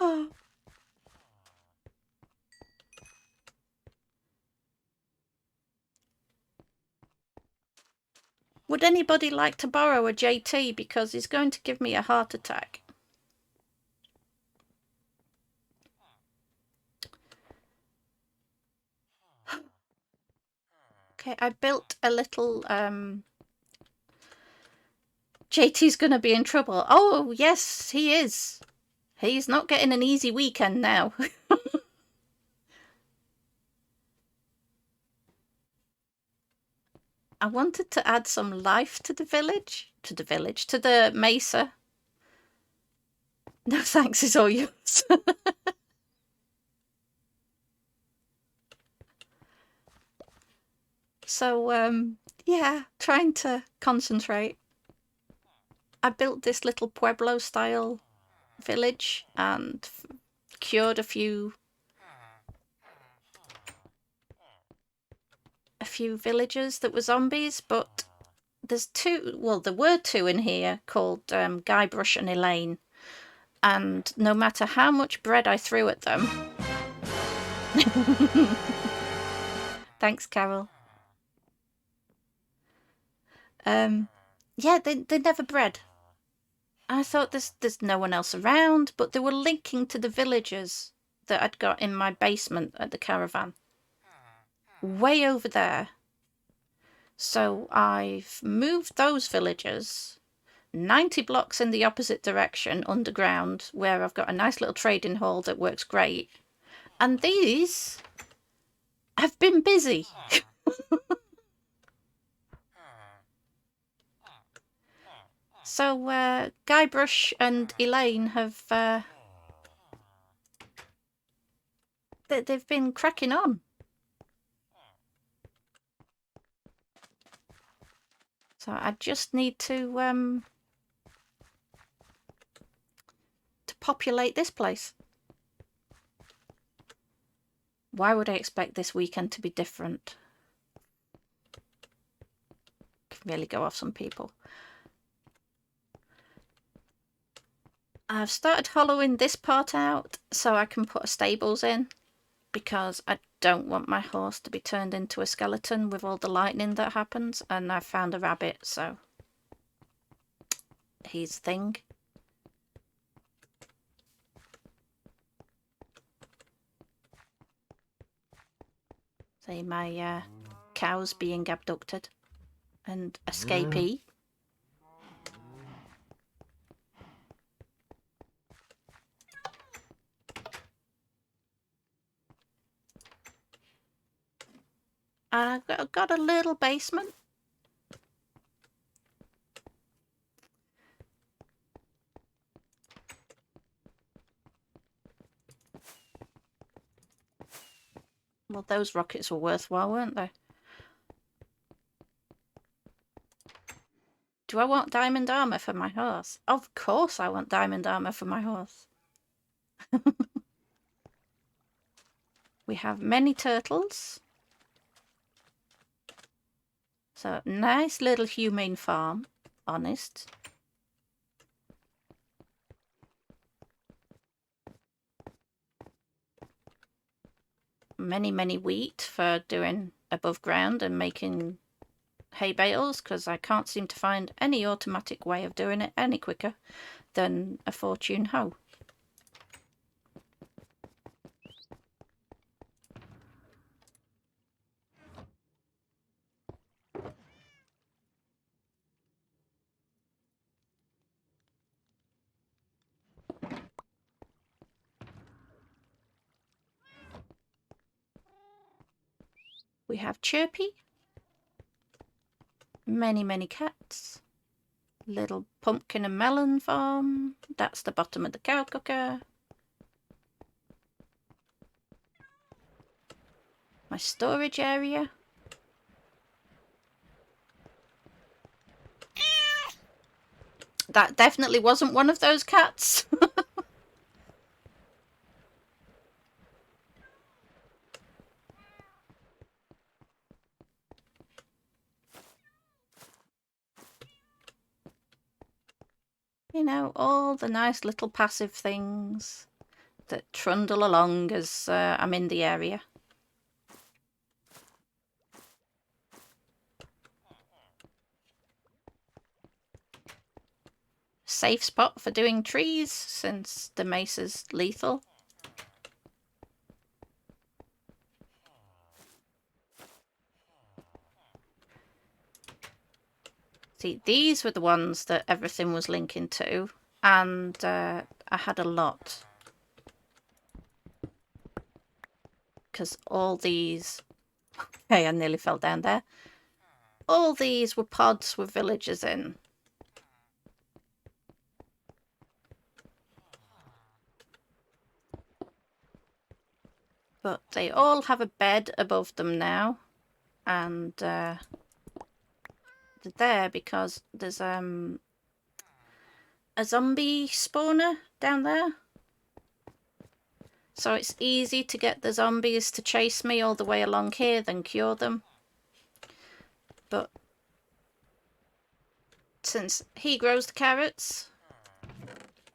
Oh. Would anybody like to borrow a JT, because he's going to give me a heart attack? Okay, I built a little JT's gonna be in trouble. Oh, yes, he is. He's not getting an easy weekend now. I wanted to add some life to the village. To the mesa. No thanks, it's all yours. So, yeah, trying to concentrate. I built this little Pueblo-style village and cured a few villagers that were zombies, but there's two, well, there were two in here called Guybrush and Elaine, and no matter how much bread I threw at them... Thanks, Carol. Yeah, they never bred. I thought there's no one else around, but they were linking to the villagers that I'd got in my basement at the caravan. Way over there. So I've moved those villagers 90 blocks in the opposite direction underground, where I've got a nice little trading hall that works great. And these have been busy. So Guybrush and Elaine have they've been cracking on. So I just need to populate this place. Why would I expect this weekend to be different? Can really go off some people. I've started hollowing this part out so I can put a stables in, because I don't want my horse to be turned into a skeleton with all the lightning that happens, and I've found a rabbit, so he's a thing. See my cows being abducted and escapee. I've got a little basement. Well, those rockets were worthwhile, weren't they? Do I want diamond armor for my horse? Of course I want diamond armor for my horse. We have many turtles. So, nice little humane farm. Honest. Many wheat for doing above ground and making hay bales, because I can't seem to find any automatic way of doing it any quicker than a fortune hoe. We have Chirpy, many cats, little pumpkin and melon farm. That's the bottom of the cow cooker. My storage area. That definitely wasn't one of those cats. You know, all the nice little passive things. that trundle along as I'm in the area. Safe spot for doing trees since the mace is lethal. See, these were the ones that everything was linking to, and I had a lot. Because all these... Hey, I nearly fell down there. All these were pods with villagers in. But they all have a bed above them now. And they're there because there's a zombie spawner down there. So it's easy to get the zombies to chase me all the way along here than cure them. But since he grows the carrots,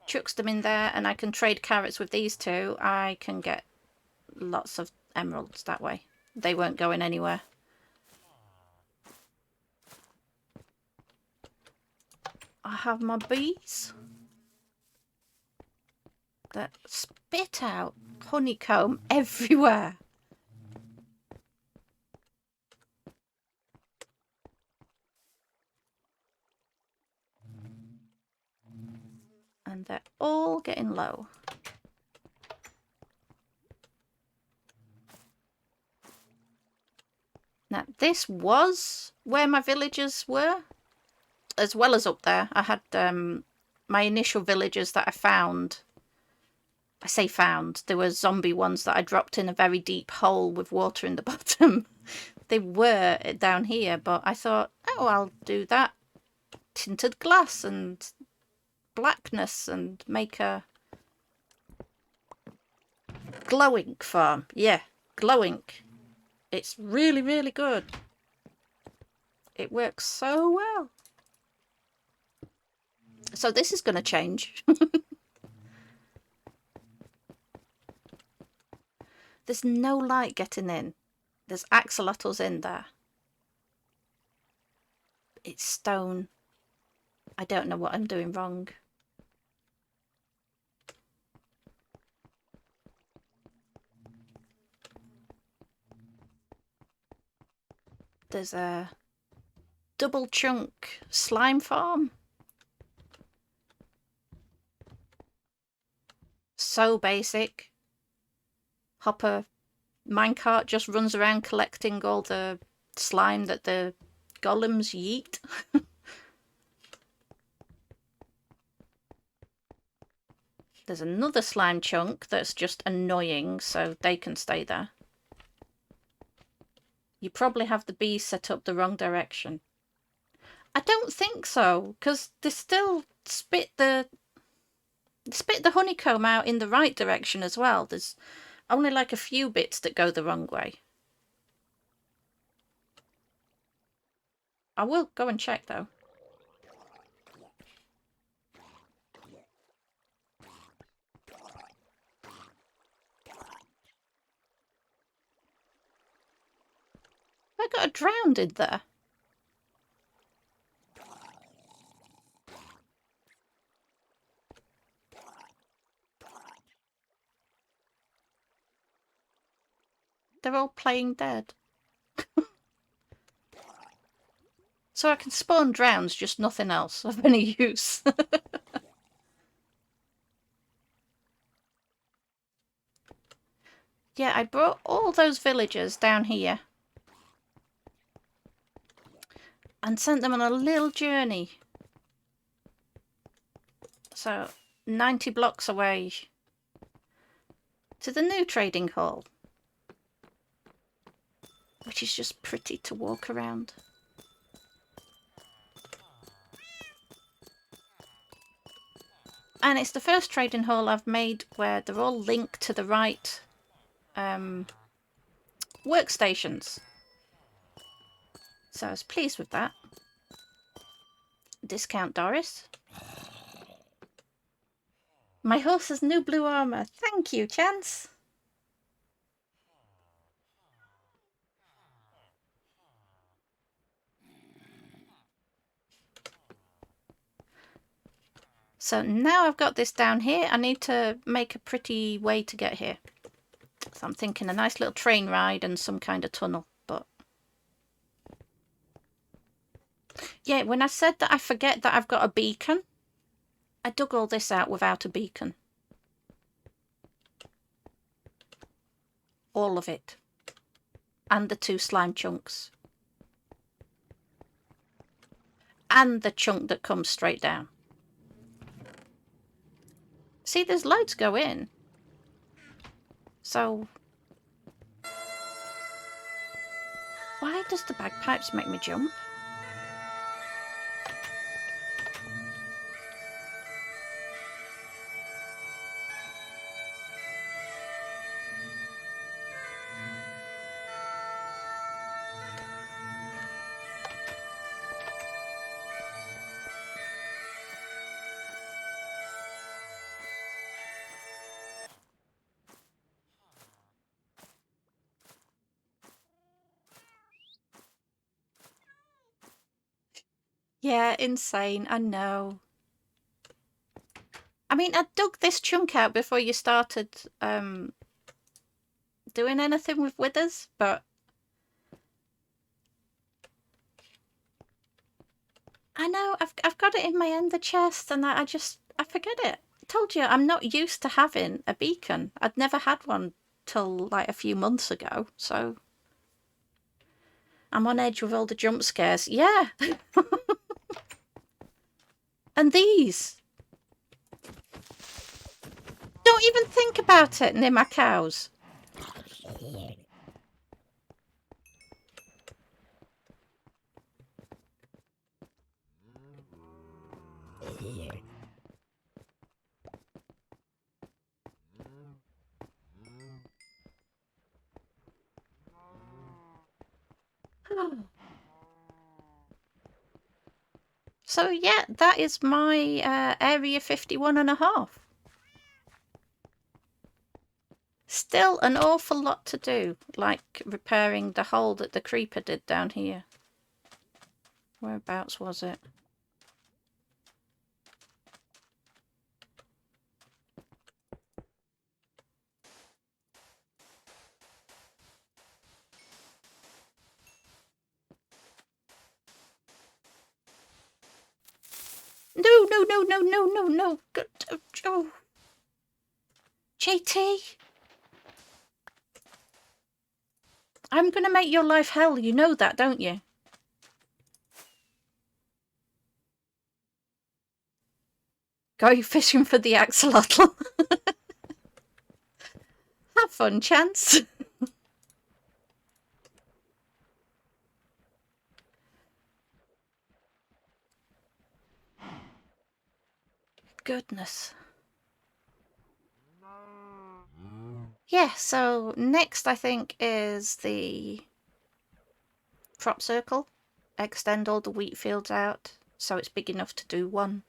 chucks them in there, and I can trade carrots with these two, I can get lots of emeralds that way. They weren't going anywhere. I have my bees that spit out honeycomb everywhere. And they're all getting low. Now, this was where my villagers were, as well as up there. I had my initial villagers that I found. I say found. There were zombie ones that I dropped in a very deep hole with water in the bottom. They were down here, but I thought, oh, I'll do that. Tinted glass and blackness and make a glow ink farm. Yeah, glow ink. It's really, really good. It works so well. So this is going to change. There's no light getting in. There's axolotls in there. It's stone. I don't know what I'm doing wrong. There's a double chunk slime farm. So basic. Hopper minecart just runs around collecting all the slime that the golems yeet. There's another slime chunk that's just annoying, so they can stay there. You probably have the bees set up the wrong direction. I don't think so, because they still spit the honeycomb out in the right direction as well. There's only like a few bits that go the wrong way. I will go and check though. I got a drowned in there. They're all playing dead. So I can spawn drowns, just nothing else of any use. Yeah, I brought all those villagers down here and sent them on a little journey. So 90 blocks away to the new trading hall, which is just pretty to walk around. And it's the first trading hall I've made where they're all linked to the right workstations. So I was pleased with that. Discount Doris. My horse has new blue armour. Thank you, Chance. So now I've got this down here, I need to make a pretty way to get here. So I'm thinking a nice little train ride and some kind of tunnel, but... Yeah, when I said that I forget that I've got a beacon, I dug all this out without a beacon. All of it. And the 2 slime chunks. And the chunk that comes straight down. See, there's loads go in. So... Why does the bagpipes make me jump? Yeah, insane, I know. I mean, I dug this chunk out before you started doing anything with withers, but... I know, I've got it in my ender chest and I forget it. I told you, I'm not used to having a beacon. I'd never had one till like a few months ago, so... I'm on edge with all the jump scares. Yeah! And these! Don't even think about it near my cows. So yeah, that is my area 51.5. Still an awful lot to do, like repairing the hole that the creeper did down here. Whereabouts was it? No, no, no, no, no, no, no. Oh. JT. I'm going to make your life hell. You know that, don't you? Go fishing for the axolotl. Have fun, Chance. Goodness. Yeah, so next I think is the crop circle. Extend all the wheat fields out so it's big enough to do one.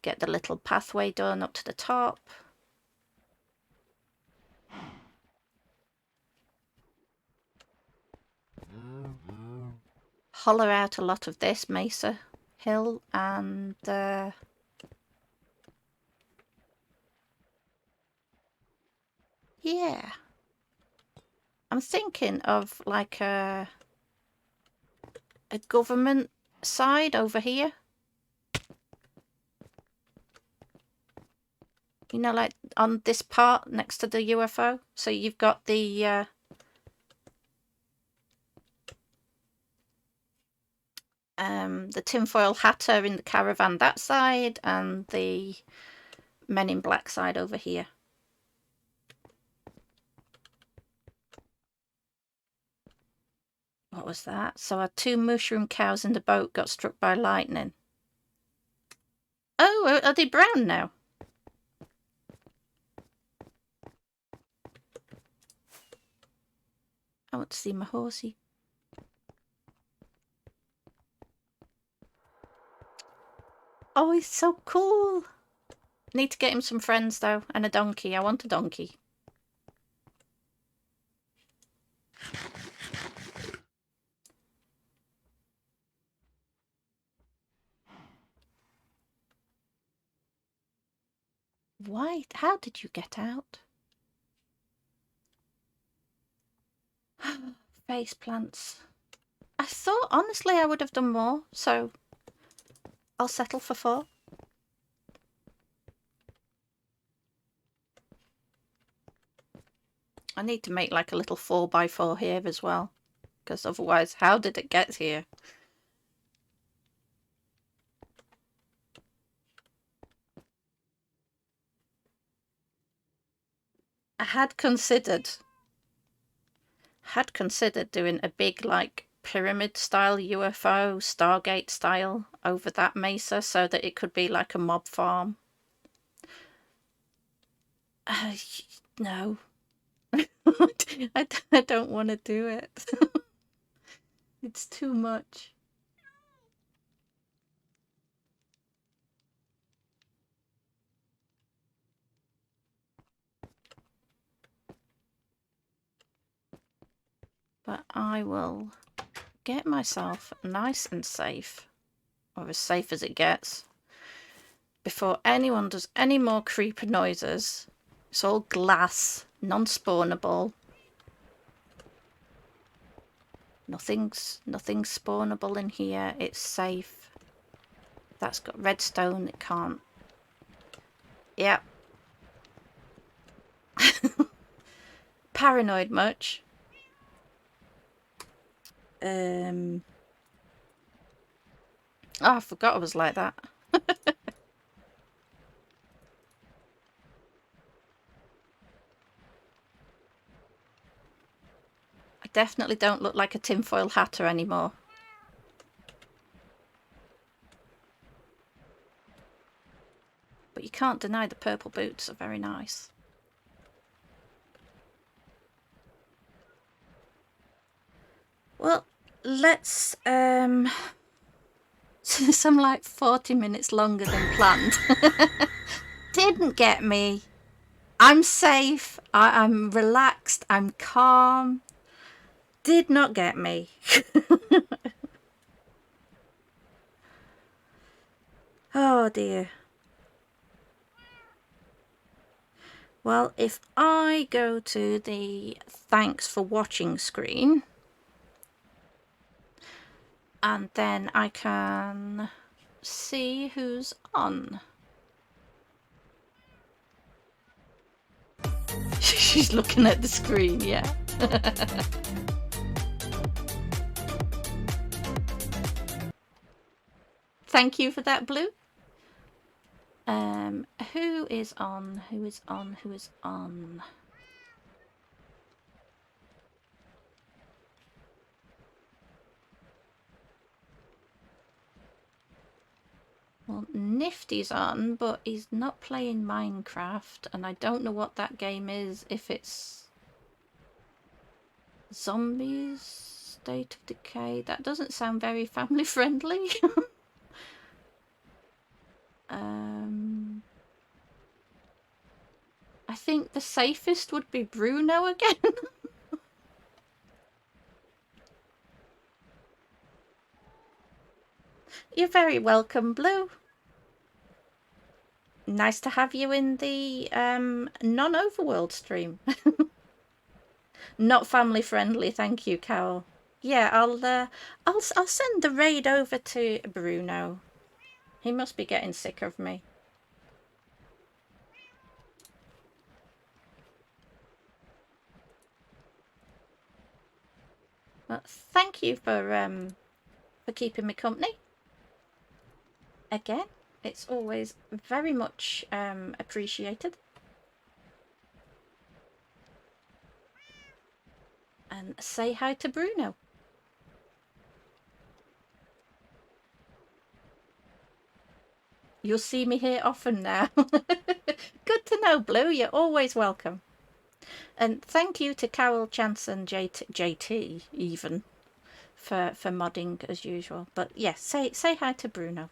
Get the little pathway done up to the top. Hollow out a lot of this mesa hill and yeah. I'm thinking of like a government side over here. You know, like on this part next to the UFO. So you've got the tinfoil hatter in the caravan that side and the men in black side over here. What was that? So our 2 mushroom cows in the boat got struck by lightning. Oh, are they brown now? I want to see my horsey. Oh, he's so cool. Need to get him some friends, though, and a donkey. I want a donkey. Why? How did you get out? Face plants. I thought, honestly, I would have done more, so I'll settle for 4. I need to make like a little 4x4 here as well, because otherwise, how did it get here? I had considered doing a big like pyramid style UFO, Stargate style over that mesa so that it could be like a mob farm. No. I don't want to do it. It's too much. But I will get myself nice and safe, or as safe as it gets, before anyone does any more creeper noises. It's all glass, non-spawnable. Nothing's spawnable in here. It's safe. That's got redstone. It can't. Yep. Paranoid much? Oh, I forgot I was like that. I definitely don't look like a tinfoil hatter anymore. But you can't deny the purple boots are very nice. Well, let's since I'm like 40 minutes longer than planned. Didn't get me. I'm safe. I'm relaxed. I'm calm. Did not get me. Oh dear. Well, if I go to the thanks for watching screen, and then I can see who's on. She's looking at the screen, yeah. Thank you for that, Blue. Who is on? Who is on? Who is on? Well, Nifty's on, but he's not playing Minecraft, and I don't know what that game is, if it's Zombies, State of Decay. That doesn't sound very family friendly. I think the safest would be Bruno again. You're very welcome, Blue. Nice to have you in the non-Overworld stream. Not family friendly, thank you, Carol. Yeah, I'll send the raid over to Bruno. He must be getting sick of me. Well, thank you for keeping me company. Again, it's always very much appreciated. And say hi to Bruno. You'll see me here often now. Good to know, Blue. You're always welcome. And thank you to Carol, Chance and JT even for modding as usual. But yes, say hi to Bruno.